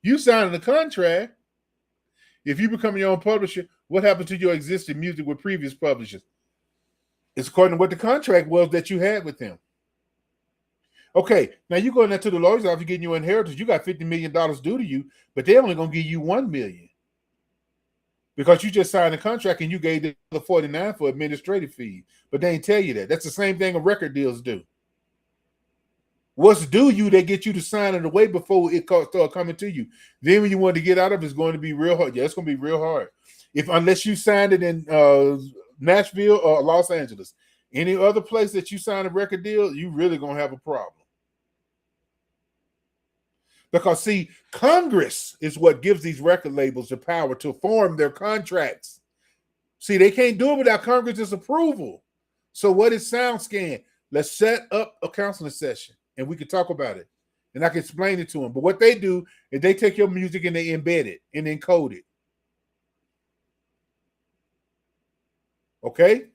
You signing the contract. If you become your own publisher, what happened to your existing music with previous publishers? It's according to what the contract was that you had with them. Okay, now you going into the lawyer's office, getting your inheritance. You got $50 million due to you, but they're only going to give you $1 million because you just signed a contract and you gave the $49 for administrative fees. But they ain't tell you that. That's the same thing a record deals do. What's due you, they get you to sign it away before it start coming to you. Then when you want to get out of it, it's going to be real hard. Yeah, it's going to be real hard. Unless you signed it in Nashville or Los Angeles. Any other place that you sign a record deal, you really going to have a problem. Because, see, Congress is what gives these record labels the power to form their contracts. See, they can't do it without Congress's approval. So what is SoundScan? Let's set up a counseling session and we can talk about it. And I can explain it to them. But what they do is they take your music and they embed it and encode it. Okay?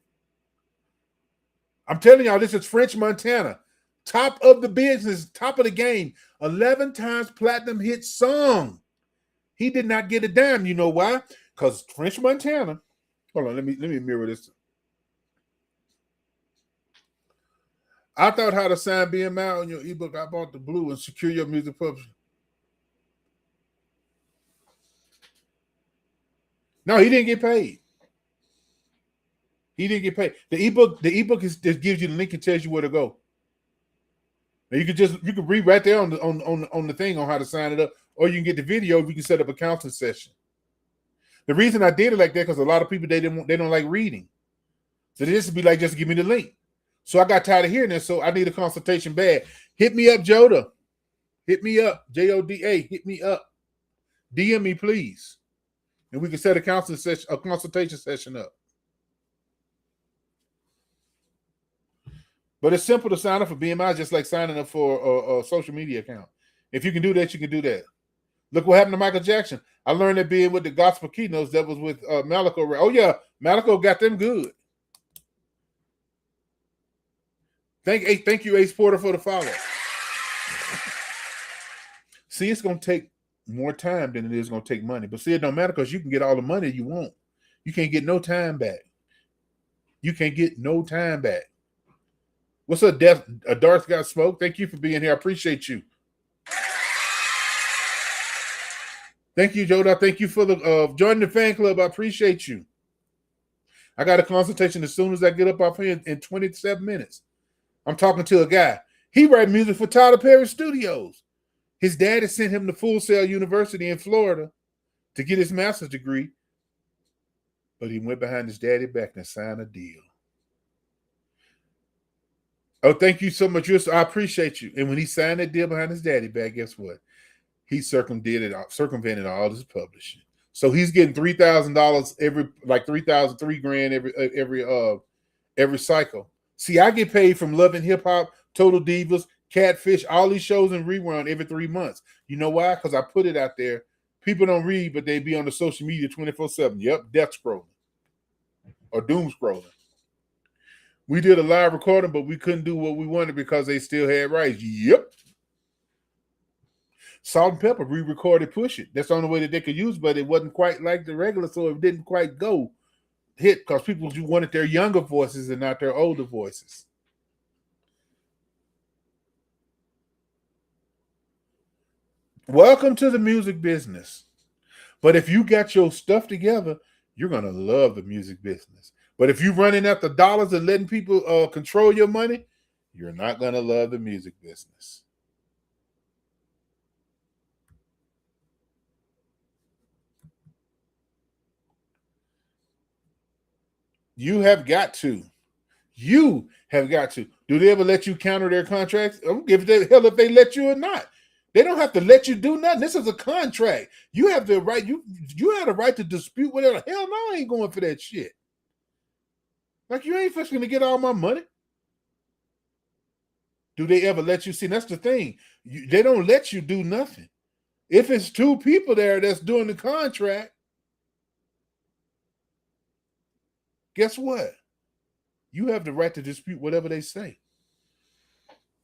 I'm telling y'all, this is French Montana. Top of the business, top of the game. 11 times platinum hit song. He did not get a dime. You know why? Because French Montana. Hold on, let me mirror this. I thought how to sign BMI on your ebook. I bought the blue and secure your music publishing. No, he didn't get paid. He didn't get paid. The ebook just gives you the link and tells you where to go. Now you can read right there on the thing on how to sign it up, or you can get the video. You can set up a counseling session. The reason I did it like that because a lot of people they don't like reading, so this would be like just give me the link. So I got tired of hearing this, so I need a consultation bad. Hit me up, Joda. Hit me up, Joda. Hit me up. DM me, please, and we can set a consultation session up. But it's simple to sign up for BMI, just like signing up for a social media account. If you can do that, you can do that. Look what happened to Michael Jackson. I learned that being with the Gospel Keynotes that was with Malaco. Oh, yeah, Malaco got them good. Thank you, Ace Porter, for the follow. See, it's going to take more time than it is going to take money. But see, it don't matter because you can get all the money you want. You can't get no time back. You can't get no time back. What's up, Darth Got Smoke? Thank you for being here. I appreciate you. Thank you, Joda. Thank you for joining the fan club. I appreciate you. I got a consultation as soon as I get up off here in 27 minutes. I'm talking to a guy. He writes music for Tyler Perry Studios. His daddy sent him to Full Sail University in Florida to get his master's degree, but he went behind his daddy back and signed a deal. Oh, thank you so much. I appreciate you. And when he signed that deal behind his daddy back, guess what? He circumvented all his publishing. So he's getting $3,000 $3,000 every cycle. See, I get paid from Love and Hip Hop, Total Divas, Catfish, all these shows in rerun every 3 months. You know why? Because I put it out there. People don't read, but they be on the social media 24/7. Yep, death scrolling or doom scrolling. We did a live recording, but we couldn't do what we wanted because they still had rights. Yep. Salt and Pepper re-recorded Push It. That's the only way that they could use, but it wasn't quite like the regular, so it didn't quite hit because people wanted their younger voices and not their older voices. Welcome to the music business. But if you got your stuff together, you're going to love the music business. But if you're running after dollars and letting people control your money, you're not going to love the music business. You have got to. You have got to. Do they ever let you counter their contracts? I don't give a hell if they let you or not. They don't have to let you do nothing. This is a contract. You have the right. You have the right to dispute whatever. Hell no, I ain't going for that shit. Like, you ain't first going to get all my money. Do they ever let you see? That's the thing. They don't let you do nothing. If it's two people there that's doing the contract, guess what? You have the right to dispute whatever they say.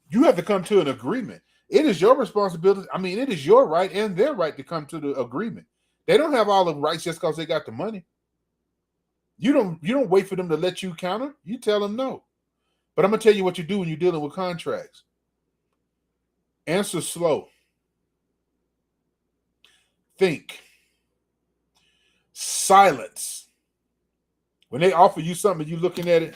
You have to come to an agreement. It is your responsibility. I mean, it is your right and their right to come to the agreement. They don't have all the rights just because they got the money. You don't wait for them to let you counter. You tell them no. But I'm going to tell you what you do when you're dealing with contracts. Answer slow. Think. Silence. When they offer you something, you looking at it.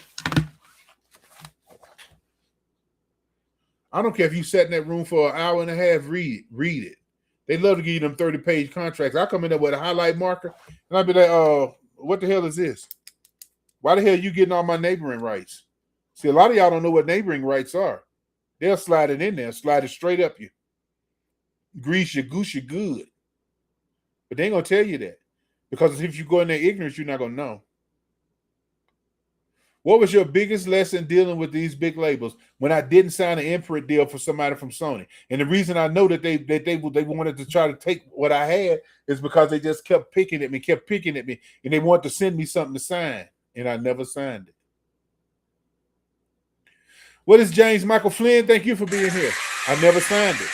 I don't care if you sat in that room for an hour and a half, read it. They love to give you them 30-page contracts. I come in there with a highlight marker, and I'd be like, oh, what the hell is this? Why the hell are you getting all my neighboring rights? See, a lot of y'all don't know what neighboring rights are. They'll slide it in there, slide it straight up you. Grease your goose, you're good. But they ain't going to tell you that. Because if you go in there ignorant, you're not going to know. What was your biggest lesson dealing with these big labels when I didn't sign an imprint deal for somebody from Sony? And the reason I know that they wanted to try to take what I had is because they just kept picking at me, and they wanted to send me something to sign, and I never signed it. What is James Michael Flynn? Thank you for being here. I never signed it.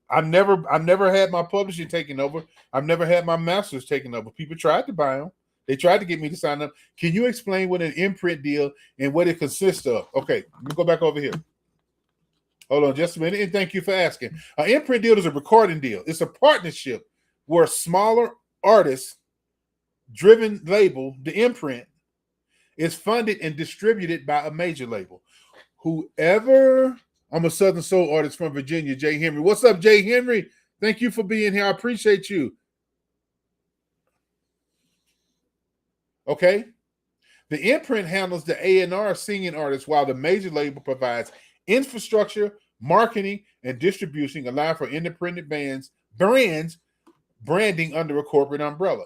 I've never had my publishing taken over. I've never had my masters taken over. People tried to buy them. They tried to get me to sign up. Can you explain what an imprint deal and what it consists of? Okay, let me go back over here. Hold on just a minute, and thank you for asking. An imprint deal is a recording deal. It's a partnership where a smaller artist-driven label, the imprint, is funded and distributed by a major label. Whoever, I'm a Southern Soul artist from Virginia, Jay Henry. What's up, Jay Henry? Thank you for being here. I appreciate you. Okay. The imprint handles the A&R singing artists while the major label provides infrastructure, marketing, and distribution, allowing for independent brands branding under a corporate umbrella.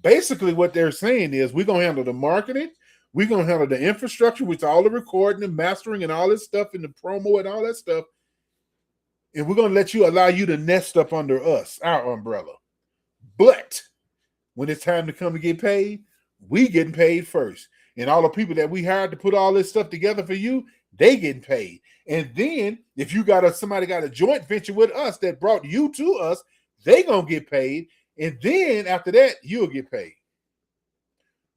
Basically, what they're saying is we're going to handle the marketing, we're going to handle the infrastructure, which is all the recording and mastering and all this stuff and the promo and all that stuff, and we're going to allow you to nest up under us, our umbrella. But when it's time to come and get paid, we getting paid first. And all the people that we hired to put all this stuff together for you, they getting paid. And then if you somebody got a joint venture with us that brought you to us, they gonna get paid. And then after that, you'll get paid.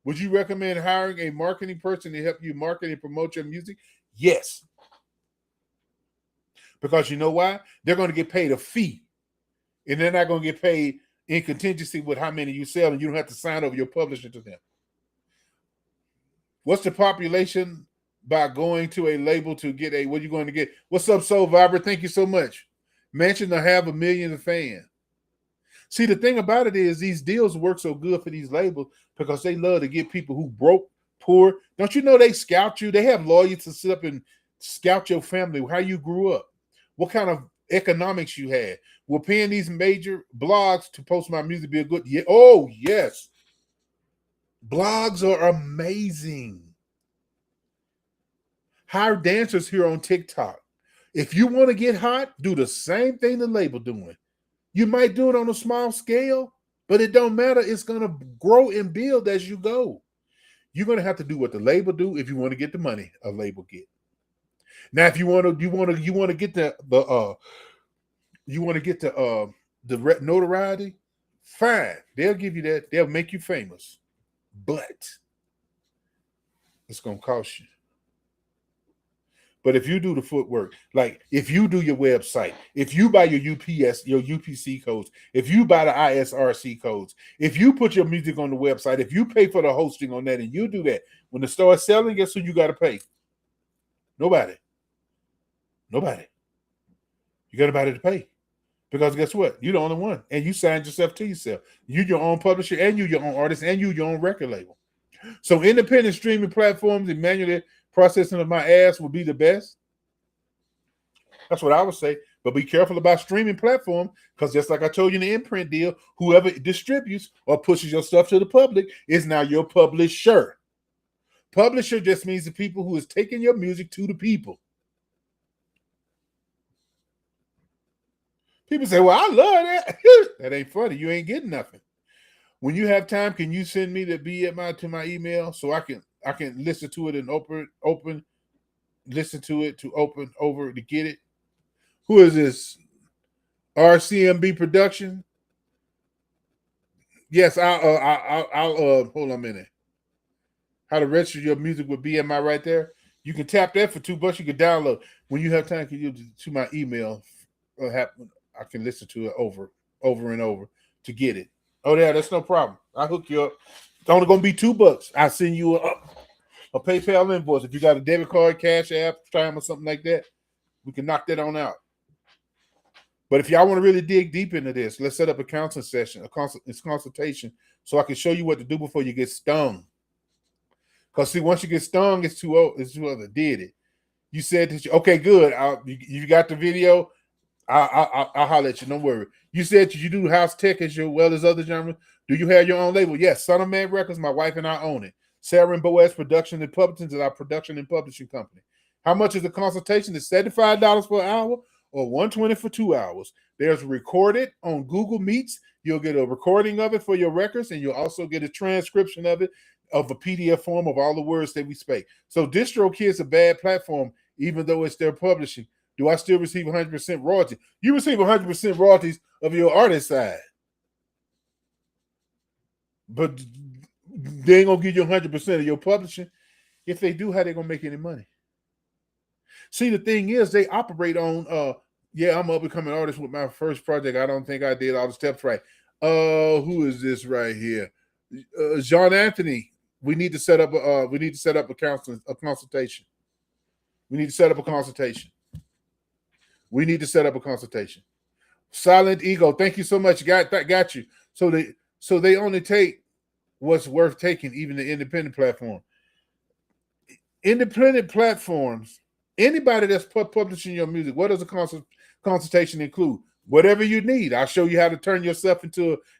Would you recommend hiring a marketing person to help you market and promote your music? Yes. Because you know why? They're going to get paid a fee. And they're not going to get paid in contingency with how many you sell, and you don't have to sign over your publisher to them. What's the population by going to a label to get what are you going to get? What's up, Soul Viber? Thank you so much. Mention to have 1 million fans. See, the thing about it is these deals work so good for these labels because they love to get people who broke, poor. Don't you know they scout you? They have lawyers to sit up and scout your family, how you grew up, what kind of economics you had. We're paying these major blogs to post my music be a good. Yeah. Oh, yes. Blogs are amazing. Hire dancers here on TikTok. If you want to get hot, do the same thing the label doing. You might do it on a small scale, but it don't matter. It's going to grow and build as you go. You're going to have to do what the label do if you want to get the money a label get. Now, if you want to get the notoriety, fine. They'll give you that. They'll make you famous. But it's going to cost you. But if you do the footwork, like if you do your website, if you buy your UPS, your UPC codes, if you buy the ISRC codes, if you put your music on the website, if you pay for the hosting on that and you do that, when the store is selling, guess who you got to pay? Nobody. Nobody. You got nobody to pay. Because guess what? You're the only one. And you signed yourself to yourself. You're your own publisher and you your own artist and you your own record label. So independent streaming platforms and manually processing of my ass would be the best. That's what I would say. But be careful about streaming platform because just like I told you in the imprint deal, whoever distributes or pushes your stuff to the public is now your publisher. Publisher just means the people who is taking your music to the people. People say, well, I love that. That ain't funny. You ain't getting nothing. When you have time, can you send me the BMI to my email so I can listen to it and open, listen to it to open over to get it? Who is this? RCMB Production? Yes, I'll hold on a minute. How to register your music with BMI right there. You can tap that for $2. You can download. When you have time, can you to my email? I can listen to it over and over to get it. Oh, yeah, that's no problem. I'll hook you up. It's only going to be $2. I'll send you a PayPal invoice. If you got a debit card, Cash App, Chime, or something like that, we can knock that on out. But if y'all want to really dig deep into this, let's set up a counseling session, it's consultation, so I can show you what to do before you get stung. Because, see, once you get stung, it's too old. It's too other did it. You said that okay, good. You got the video. I'll holler at you. Don't worry. You said you do house tech as well as other genres. Do you have your own label? Yes. Son of Man Records. My wife and I own it. Sarah and Boaz Production and Publishing is our production and publishing company. How much is the consultation? It's $75 for an hour or $120 for 2 hours. There's recorded on Google Meets. You'll get a recording of it for your records, and you'll also get a transcription of it of a PDF form of all the words that we speak. So DistroKid's a bad platform, even though it's their publishing. Do I still receive 100% royalty? You receive 100% royalties of your artist side. But they ain't going to give you 100% of your publishing. If they do, how they going to make any money? See, the thing is, they operate on, I'm up and coming artist with my first project. I don't think I did all the steps right. Who is this right here? John Anthony. We need to set up a consultation. We need to set up a consultation. We need to set up a consultation. Silent Ego, thank you so much. Got you. So they only take what's worth taking, even the independent platform. Independent platforms, anybody that's publishing your music, what does a consultation include? Whatever you need. I'll show you how to turn yourself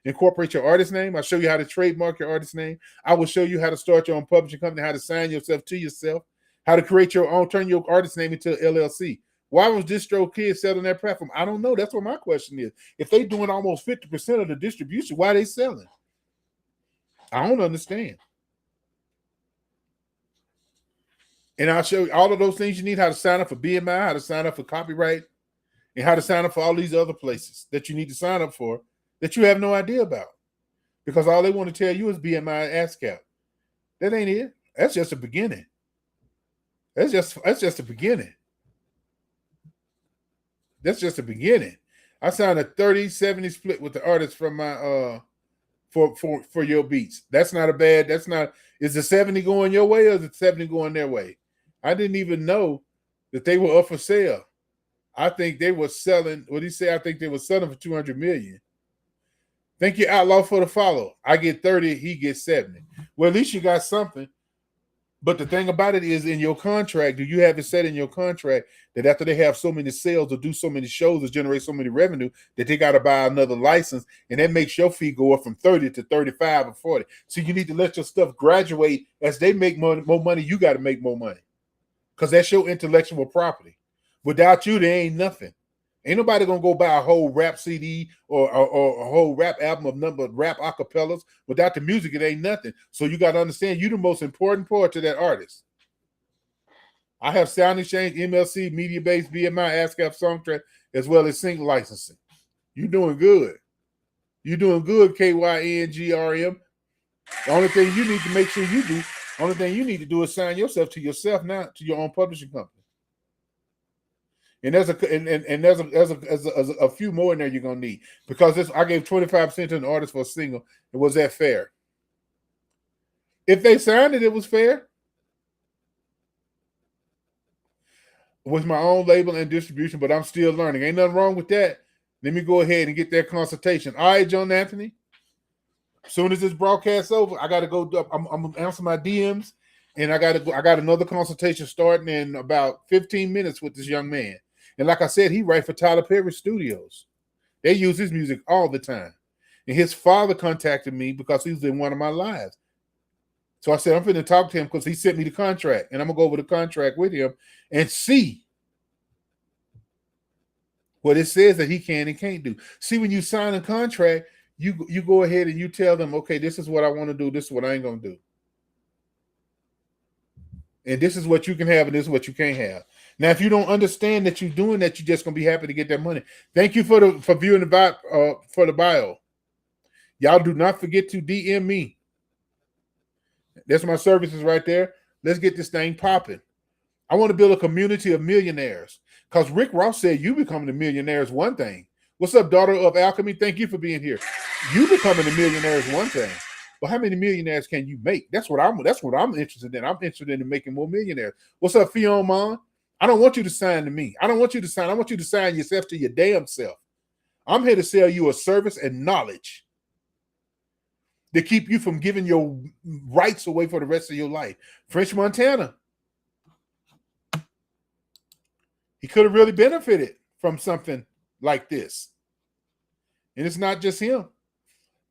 incorporate your artist name. I'll show you how to trademark your artist name. I will show you how to start your own publishing company, how to sign yourself to yourself, how to create your own, turn your artist name into an LLC. Why was DistroKid selling that platform? I don't know. That's what my question is. If they doing almost 50% of the distribution, why are they selling? I don't understand. And I'll show you all of those things you need, how to sign up for BMI, how to sign up for copyright, and how to sign up for all these other places that you need to sign up for that you have no idea about. Because all they want to tell you is BMI and ASCAP. That ain't it. That's just a beginning. That's just a beginning. That's just a beginning. I signed a 30-70 split with the artist from my for your beats. That's not a bad, is the 70 going your way or is the 70 going their way? I didn't even know that they were up for sale. I think they were selling, what did he say? I think they were selling for $200 million. Thank you, Outlaw, for the follow. I get 30, he gets 70. Well, at least you got something. But the thing about it is, in your contract, do you have it set in your contract that after they have so many sales or do so many shows or generate so many revenue that they got to buy another license, and that makes your fee go up from 30 to 35 or 40. So you need to let your stuff graduate. As they make more money, you got to make more money because that's your intellectual property. Without you, there ain't nothing. Ain't nobody gonna go buy a whole rap CD or a whole rap album of number of rap acapellas. Without the music, it ain't nothing. So you got to understand, you're the most important part to that artist. I have Sound Exchange, MLC, Media Base, BMI, ASCAP, Songtrack, as well as single licensing. You're doing good. You're doing good, KYNGRM. The only thing you need to make sure you do, only thing you need to do is sign yourself to yourself now, to your own publishing company. And there's a few more in there you're gonna need because I gave 25% to an artist for a single. Was that fair? If they signed it, it was fair. With my own label and distribution, but I'm still learning. Ain't nothing wrong with that. Let me go ahead and get that consultation. All right, John Anthony. As soon as this broadcast's over, I gotta go. I'm gonna answer my DMs, and I got another consultation starting in about 15 minutes with this young man. And like I said, he writes for Tyler Perry Studios. They use his music all the time. And his father contacted me because he was in one of my lives. So I said, I'm going to talk to him because he sent me the contract. And I'm going to go over the contract with him and see what it says that he can and can't do. See, when you sign a contract, you go ahead and you tell them, okay, this is what I want to do. This is what I ain't going to do. And this is what you can have and this is what you can't have. Now, if you don't understand that you're doing that, you're just going to be happy to get that money. Thank you for viewing the bio. Y'all do not forget to DM me. That's my services right there. Let's get this thing popping. I want to build a community of millionaires because Rick Ross said you becoming a millionaire is one thing. What's up, daughter of alchemy? Thank you for being here. You becoming a millionaire is one thing. But how many millionaires can you make? That's what I'm interested in. I'm interested in making more millionaires. What's up, Fion Mon? I don't want you to sign to me. I want you to sign yourself to your damn self. I'm here to sell you a service and knowledge to keep you from giving your rights away for the rest of your life. French Montana. He could have really benefited from something like this. And it's not just him.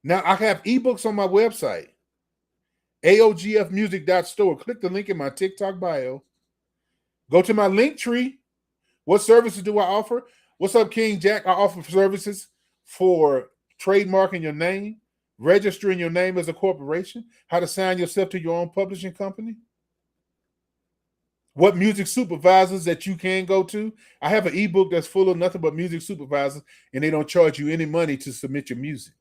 Now, I have ebooks on my website, aogfmusic.store. Click the link in my TikTok bio. Go to my link tree. What services do I offer? What's up, King Jack? I offer services for trademarking your name, registering your name as a corporation, how to sign yourself to your own publishing company, what music supervisors that you can go to. I have an ebook that's full of nothing but music supervisors, and they don't charge you any money to submit your music.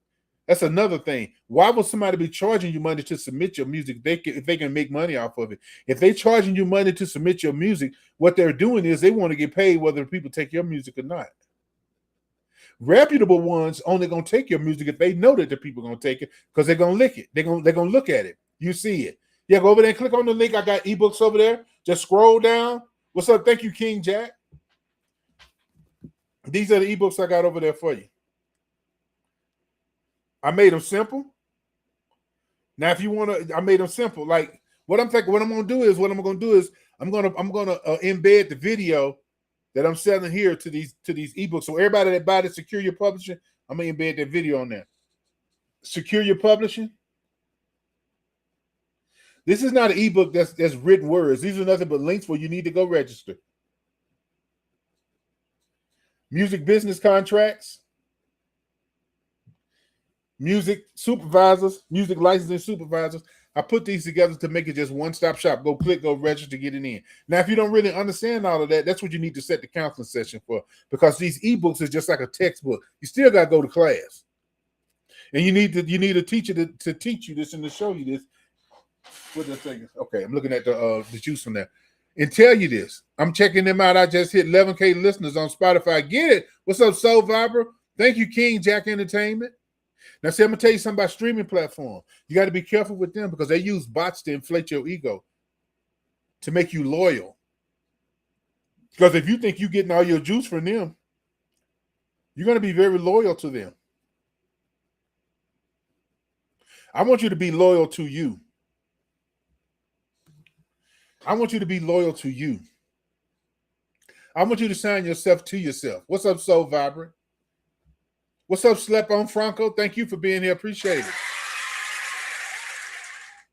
That's another thing. Why would somebody be charging you money to submit your music if they can make money off of it? If they're charging you money to submit your music, what they're doing is they want to get paid whether people take your music or not. Reputable ones only going to take your music if they know that the people are going to take it because they're going to lick it. They're going to look at it. You see it. Yeah, go over there and click on the link. I got ebooks over there. Just scroll down. What's up? Thank you, King Jack. These are the ebooks I got over there for you. I made them simple. Now, if you want to, I made them simple. Like what I'm going to do is I'm going to embed the video that I'm selling here to these ebooks. So everybody that buy the Secure Your Publishing, I'm going to embed that video on there. Secure Your Publishing. This is not an ebook that's written words. These are nothing but links where you need to go register. Music business contracts. Music supervisors, music licensing supervisors. I put these together to make it just one-stop shop. Go click, go register, get it in. Now, if you don't really understand all of that, that's what you need to set the counseling session for, because these ebooks is just like a textbook. You still got to go to class, and you need a teacher to teach you this and to show you this. What the thing is? Okay, I'm looking at the juice from there and tell you this. I'm checking them out. I just hit 11K listeners on Spotify. Get it? What's up, Soul Viber? Thank you, King Jack Entertainment. Now, see, I'm going to tell you something about streaming platform. You got to be careful with them because they use bots to inflate your ego to make you loyal. Because if you think you're getting all your juice from them, you're going to be very loyal to them. I want you to be loyal to you. I want you to be loyal to you. I want you to sign yourself to yourself. What's up, Soul Vibrant? What's up, Slep on Franco? Thank you for being here. Appreciate it.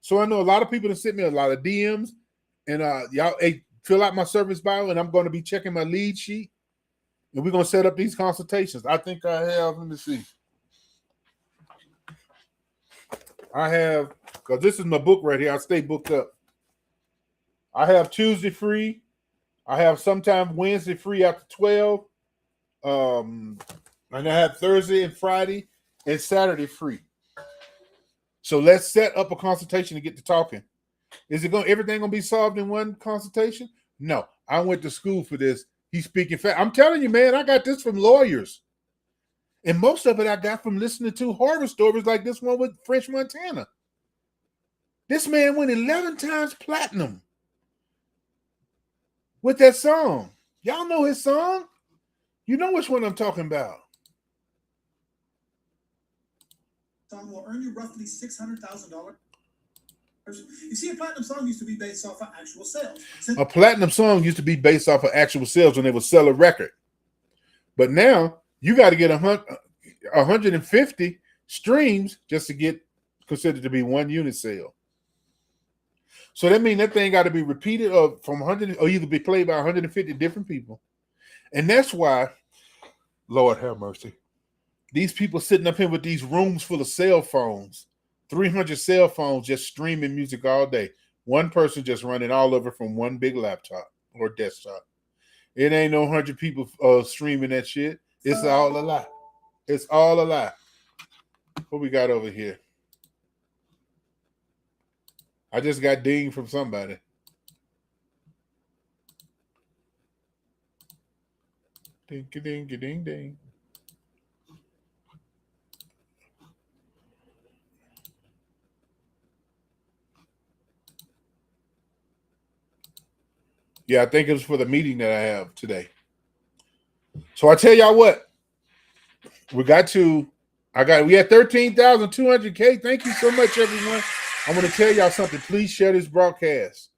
So I know a lot of people that sent me a lot of DMs, and y'all fill out my service bio, and I'm going to be checking my lead sheet, and we're going to set up these consultations. I think I have, let me see. I have, because this is my book right here. I stay booked up. I have Tuesday free. I have sometime Wednesday free after 12. And I have Thursday and Friday and Saturday free. So let's set up a consultation to get to talking. Is it everything gonna be solved in one consultation? No, I went to school for this. He's speaking fast. I'm telling you, man, I got this from lawyers. And most of it I got from listening to horror stories like this one with French Montana. This man went 11 times platinum with that song. Y'all know his song? You know which one I'm talking about. Song will earn you roughly $600,000. You see, a platinum song used to be based off of actual sales. A platinum song used to be based off of actual sales when they would sell a record. But now you got to get 150 streams just to get considered to be one unit sale. So that means that thing got to be repeated from 100 or either be played by 150 different people. And that's why, Lord have mercy, these people sitting up here with these rooms full of cell phones, 300 cell phones just streaming music all day. One person just running all over from one big laptop or desktop. It ain't no 100 people streaming that shit. It's all a lie. It's all a lie. What we got over here? I just got dinged from somebody. Ding, ding, ding, ding. Yeah, I think it was for the meeting that I have today. So I tell y'all what, we had 13,200K. Thank you so much, everyone. I'm going to tell y'all something. Please share this broadcast.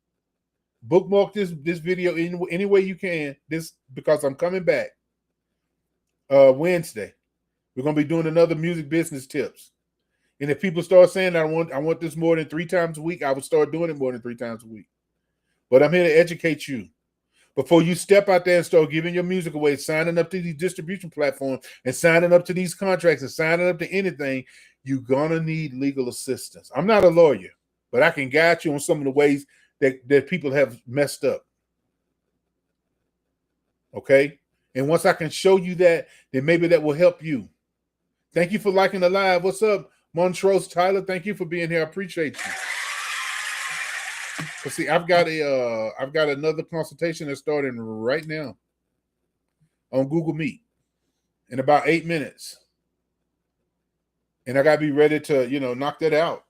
Bookmark this video any way you can. This because I'm coming back Wednesday. We're going to be doing another music business tips. And if people start saying I want this more than 3 times a week, I will start doing it more than 3 times a week. But I'm here to educate you. Before you step out there and start giving your music away, signing up to these distribution platforms and signing up to these contracts and signing up to anything, you're going to need legal assistance. I'm not a lawyer, but I can guide you on some of the ways that people have messed up. Okay? And once I can show you that, then maybe that will help you. Thank you for liking the live. What's up, Montrose Tyler? Thank you for being here. I appreciate you. But see, I've got another consultation that's starting right now on Google Meet in about 8 minutes. And I got to be ready to, knock that out.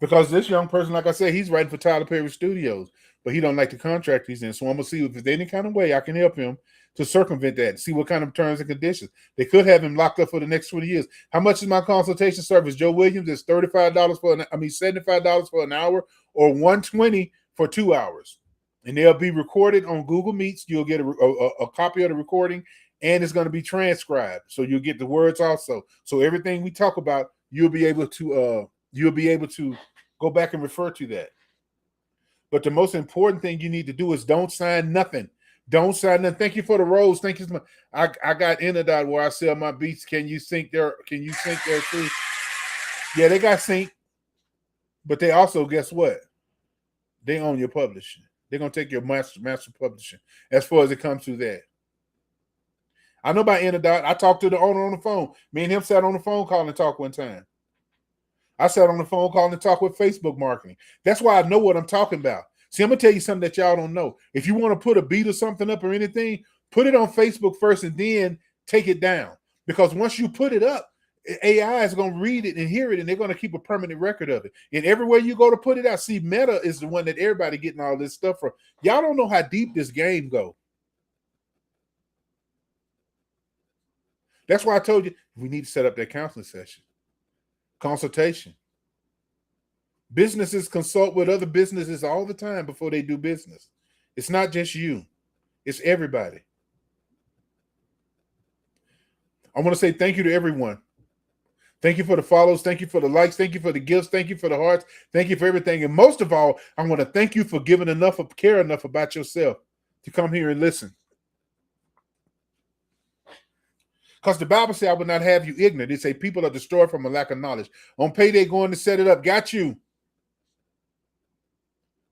Because this young person, like I said, he's writing for Tyler Perry Studios, but he don't like the contract he's in. So I'm going to see if there's any kind of way I can help him to circumvent that, see what kind of terms and conditions. They could have him locked up for the next 20 years. How much is my consultation service? Joe Williams is $75 $75 for an hour or $120 for 2 hours. And they'll be recorded on Google Meets. You'll get a copy of the recording, and it's going to be transcribed. So you'll get the words also. So everything we talk about, you'll be able to go back and refer to that. But the most important thing you need to do is don't sign nothing. Don't sign nothing. Thank you for the rose. Thank you so much. I got Inodot where I sell my beats. Can you sync there? Can you sync there too? Yeah, they got sync. But they also, guess what? They own your publishing. They're going to take your master publishing as far as it comes to that. I know about Inodot. I talked to the owner on the phone. Me and him sat on the phone call and talked one time. I sat on the phone call and talked with Facebook marketing. That's why I know what I'm talking about. See, I'm going to tell you something that y'all don't know. If you want to put a beat or something up or anything, put it on Facebook first and then take it down. Because once you put it up, AI is going to read it and hear it, and they're going to keep a permanent record of it. And everywhere you go to put it out, see, Meta is the one that everybody getting all this stuff from. Y'all don't know how deep this game go. That's why I told you we need to set up that counseling session. Consultation. Businesses consult with other businesses all the time before they do business. It's not just you. It's everybody. I want to say thank you to everyone. Thank you for the follows. Thank you for the likes. Thank you for the gifts. Thank you for the hearts. Thank you for everything. And most of all, I want to thank you for giving care enough about yourself to come here and listen. Because the Bible says, I will not have you ignorant. It say people are destroyed from a lack of knowledge. On payday, going to set it up. Got you.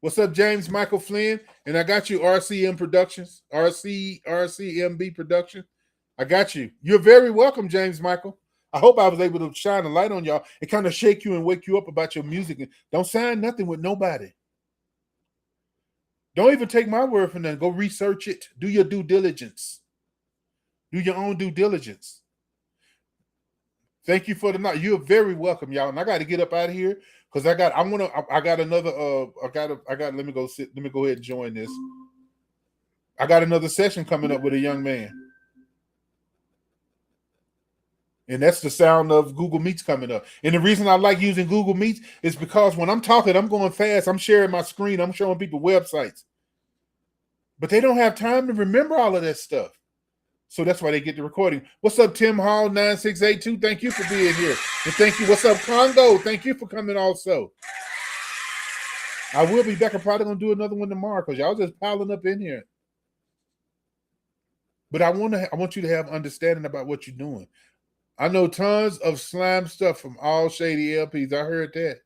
What's up, James Michael Flynn? And I got you, RCM Productions, RCMB Production. I got you. You're very welcome, James Michael. I hope I was able to shine a light on y'all and kind of shake you and wake you up about your music. And don't sign nothing with nobody. Don't even take my word for nothing. Go research it. Do your due diligence. Do your own due diligence. Thank you for the night. You're very welcome, y'all. And I got to get up out of here because I got another let me go ahead and join this. I got another session coming up with a young man. And that's the sound of Google Meets coming up. And the reason I like using Google Meets is because when I'm talking, I'm going fast. I'm sharing my screen. I'm showing people websites. But they don't have time to remember all of that stuff. So that's why they get the recording. What's up, Tim Hall 9682? Thank you for being here. And thank you. What's up, Congo? Thank you for coming also. I will be back. I'm probably going to do another one tomorrow because y'all just piling up in here. But I want you to have understanding about what you're doing. I know tons of slime stuff from all shady LPs. I heard that.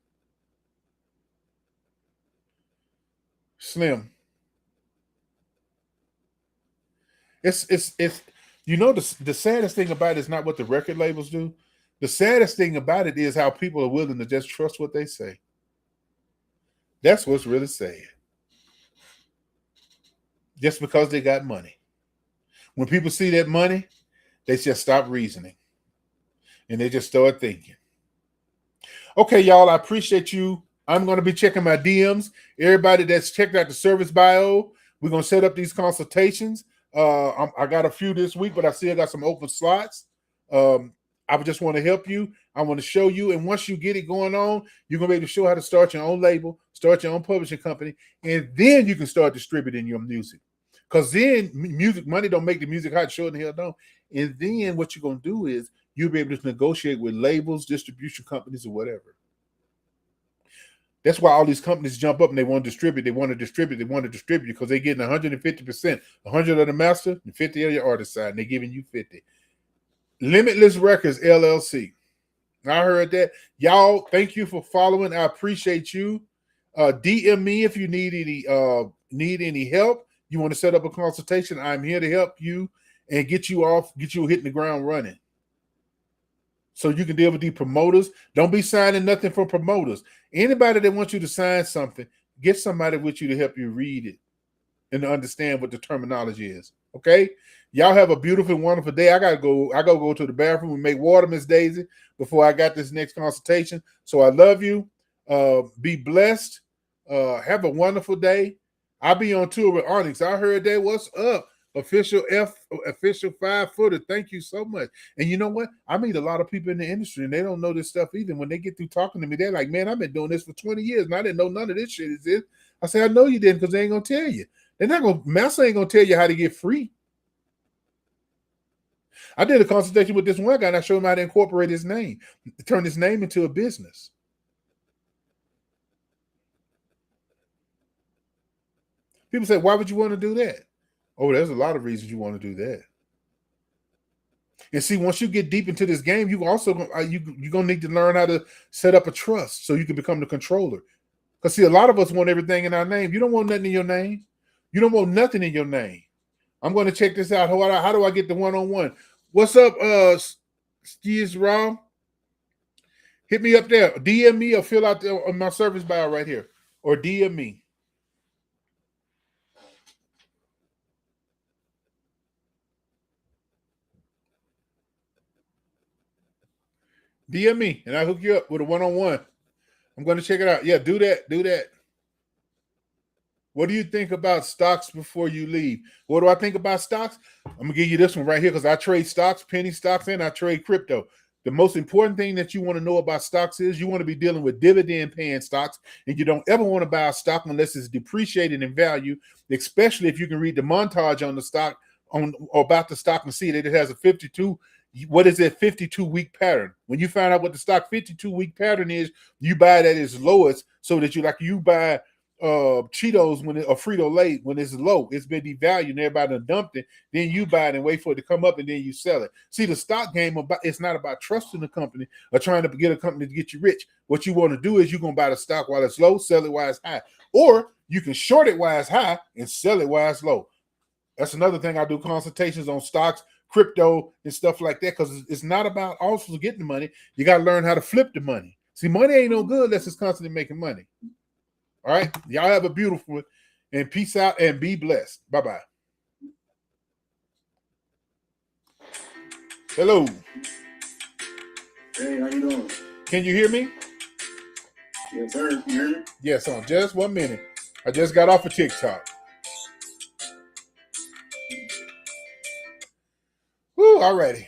Slim. It's you know, the saddest thing about it is not what the record labels do. The saddest thing about it is how people are willing to just trust what they say. That's what's really sad. Just because they got money. When people see that money, they just stop reasoning. And they just start thinking. Okay, y'all, I appreciate you. I'm going to be checking my DMs. Everybody that's checked out the service bio, we're going to set up these consultations. I got a few this week, but I still got some open slots. I just want to help you. I want to show you. And once you get it going on, you're going to be able to show how to start your own label, start your own publishing company, and then you can start distributing your music. Because then music money don't make the music hot, sure in the hell don't. And then what you're going to do is you'll be able to negotiate with labels, distribution companies, or whatever. That's why all these companies jump up and they want to distribute. They want to distribute because they're getting 150%. 100 of the master and 50 of your artist side, and they're giving you 50. Limitless Records, LLC. I heard that. Y'all, thank you for following. I appreciate you. DM me if you need any help. You want to set up a consultation, I'm here to help you and get you hitting the ground running. So you can deal with these promoters. Don't be signing nothing for promoters. Anybody that wants you to sign something, get somebody with you to help you read it and to understand what the terminology is. Okay? Y'all have a beautiful, wonderful day. I gotta go to the bathroom and make water, Miss Daisy, before I got this next consultation. So I love you. Be blessed. Have a wonderful day. I'll be on tour with Onyx. I heard that. What's up? Official 5-footer. Thank you so much. And you know what? I meet a lot of people in the industry and they don't know this stuff either. When they get through talking to me, they're like, man, I've been doing this for 20 years and I didn't know none of this shit is this. I say, I know you didn't because they ain't going to tell you. Massa ain't going to tell you how to get free. I did a consultation with this one guy and I showed him how to incorporate his name, turn his name into a business. People say, why would you want to do that? Oh, there's a lot of reasons you want to do that. And see, once you get deep into this game, you're gonna need to learn how to set up a trust so you can become the controller. Because see, a lot of us want everything in our name. You don't want nothing in your name. You don't want nothing in your name. I'm going to check this out. How do I get the one-on-one? What's up, Steve's Raw? Hit me up there. DM me or fill out my service bio right here. Or DM me. DM me and I'll hook you up with a one-on-one. I'm going to check it out. Yeah, do that. What do you think about stocks before you leave? What do I think about stocks? I'm going to give you this one right here because I trade stocks, penny stocks, and I trade crypto. The most important thing that you want to know about stocks is you want to be dealing with dividend-paying stocks, and you don't ever want to buy a stock unless it's depreciating in value, especially if you can read the montage on the stock or about the stock and see that it has a 52-week pattern. When you find out what the stock 52-week pattern is, you buy that as lowest so that you buy Cheetos or Frito-Lay when it's low, it's been devalued and everybody done dumped it, then you buy it and wait for it to come up and then you sell it. See, the stock game, it's not about trusting the company or trying to get a company to get you rich. What you want to do is you're going to buy the stock while it's low, sell it while it's high. Or you can short it while it's high and sell it while it's low. That's another thing. I do consultations on stocks, crypto, and stuff like that because it's not about also getting the money. You got to learn how to flip the money. See, money ain't no good unless it's constantly making money. All right. Y'all have a beautiful one. And peace out and be blessed. Bye-bye. Hello. Hey, how you doing? Can you hear me? Yes, sir. You hear me? Yes, on just 1 minute. I just got off of TikTok. Woo, alrighty.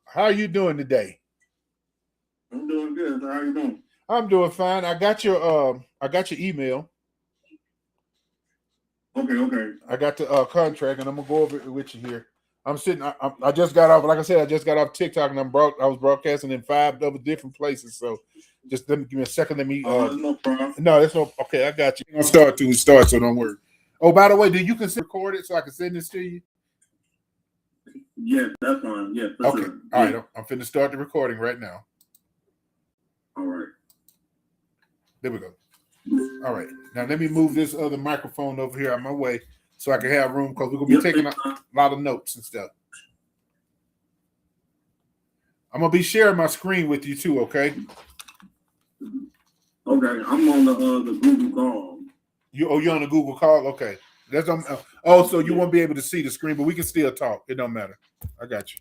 How are you doing today? I'm doing good. How you doing? I'm doing fine. I got your email. Okay. I got the contract, and I'm gonna go over it with you here. I'm sitting. I just got off. Like I said, I just got off TikTok, and I was broadcasting in 5 other different places. So, just give me a second. Let me. No problem. No, that's no. Okay, I got you. I'm gonna start till we start, so don't worry. Oh, by the way, do you consider record it so I can send this to you? Yes, that's fine. Yes. Okay. Sure. All right. I'm finna start the recording right now. All right. There we go. All right. Now let me move this other microphone over here out of my way so I can have room because we're gonna be taking a lot of notes and stuff. I'm gonna be sharing my screen with you too. Okay. Okay. I'm on the Google call. You're on the Google call. Okay. That's so you won't be able to see the screen, but we can still talk. It don't matter. I got you.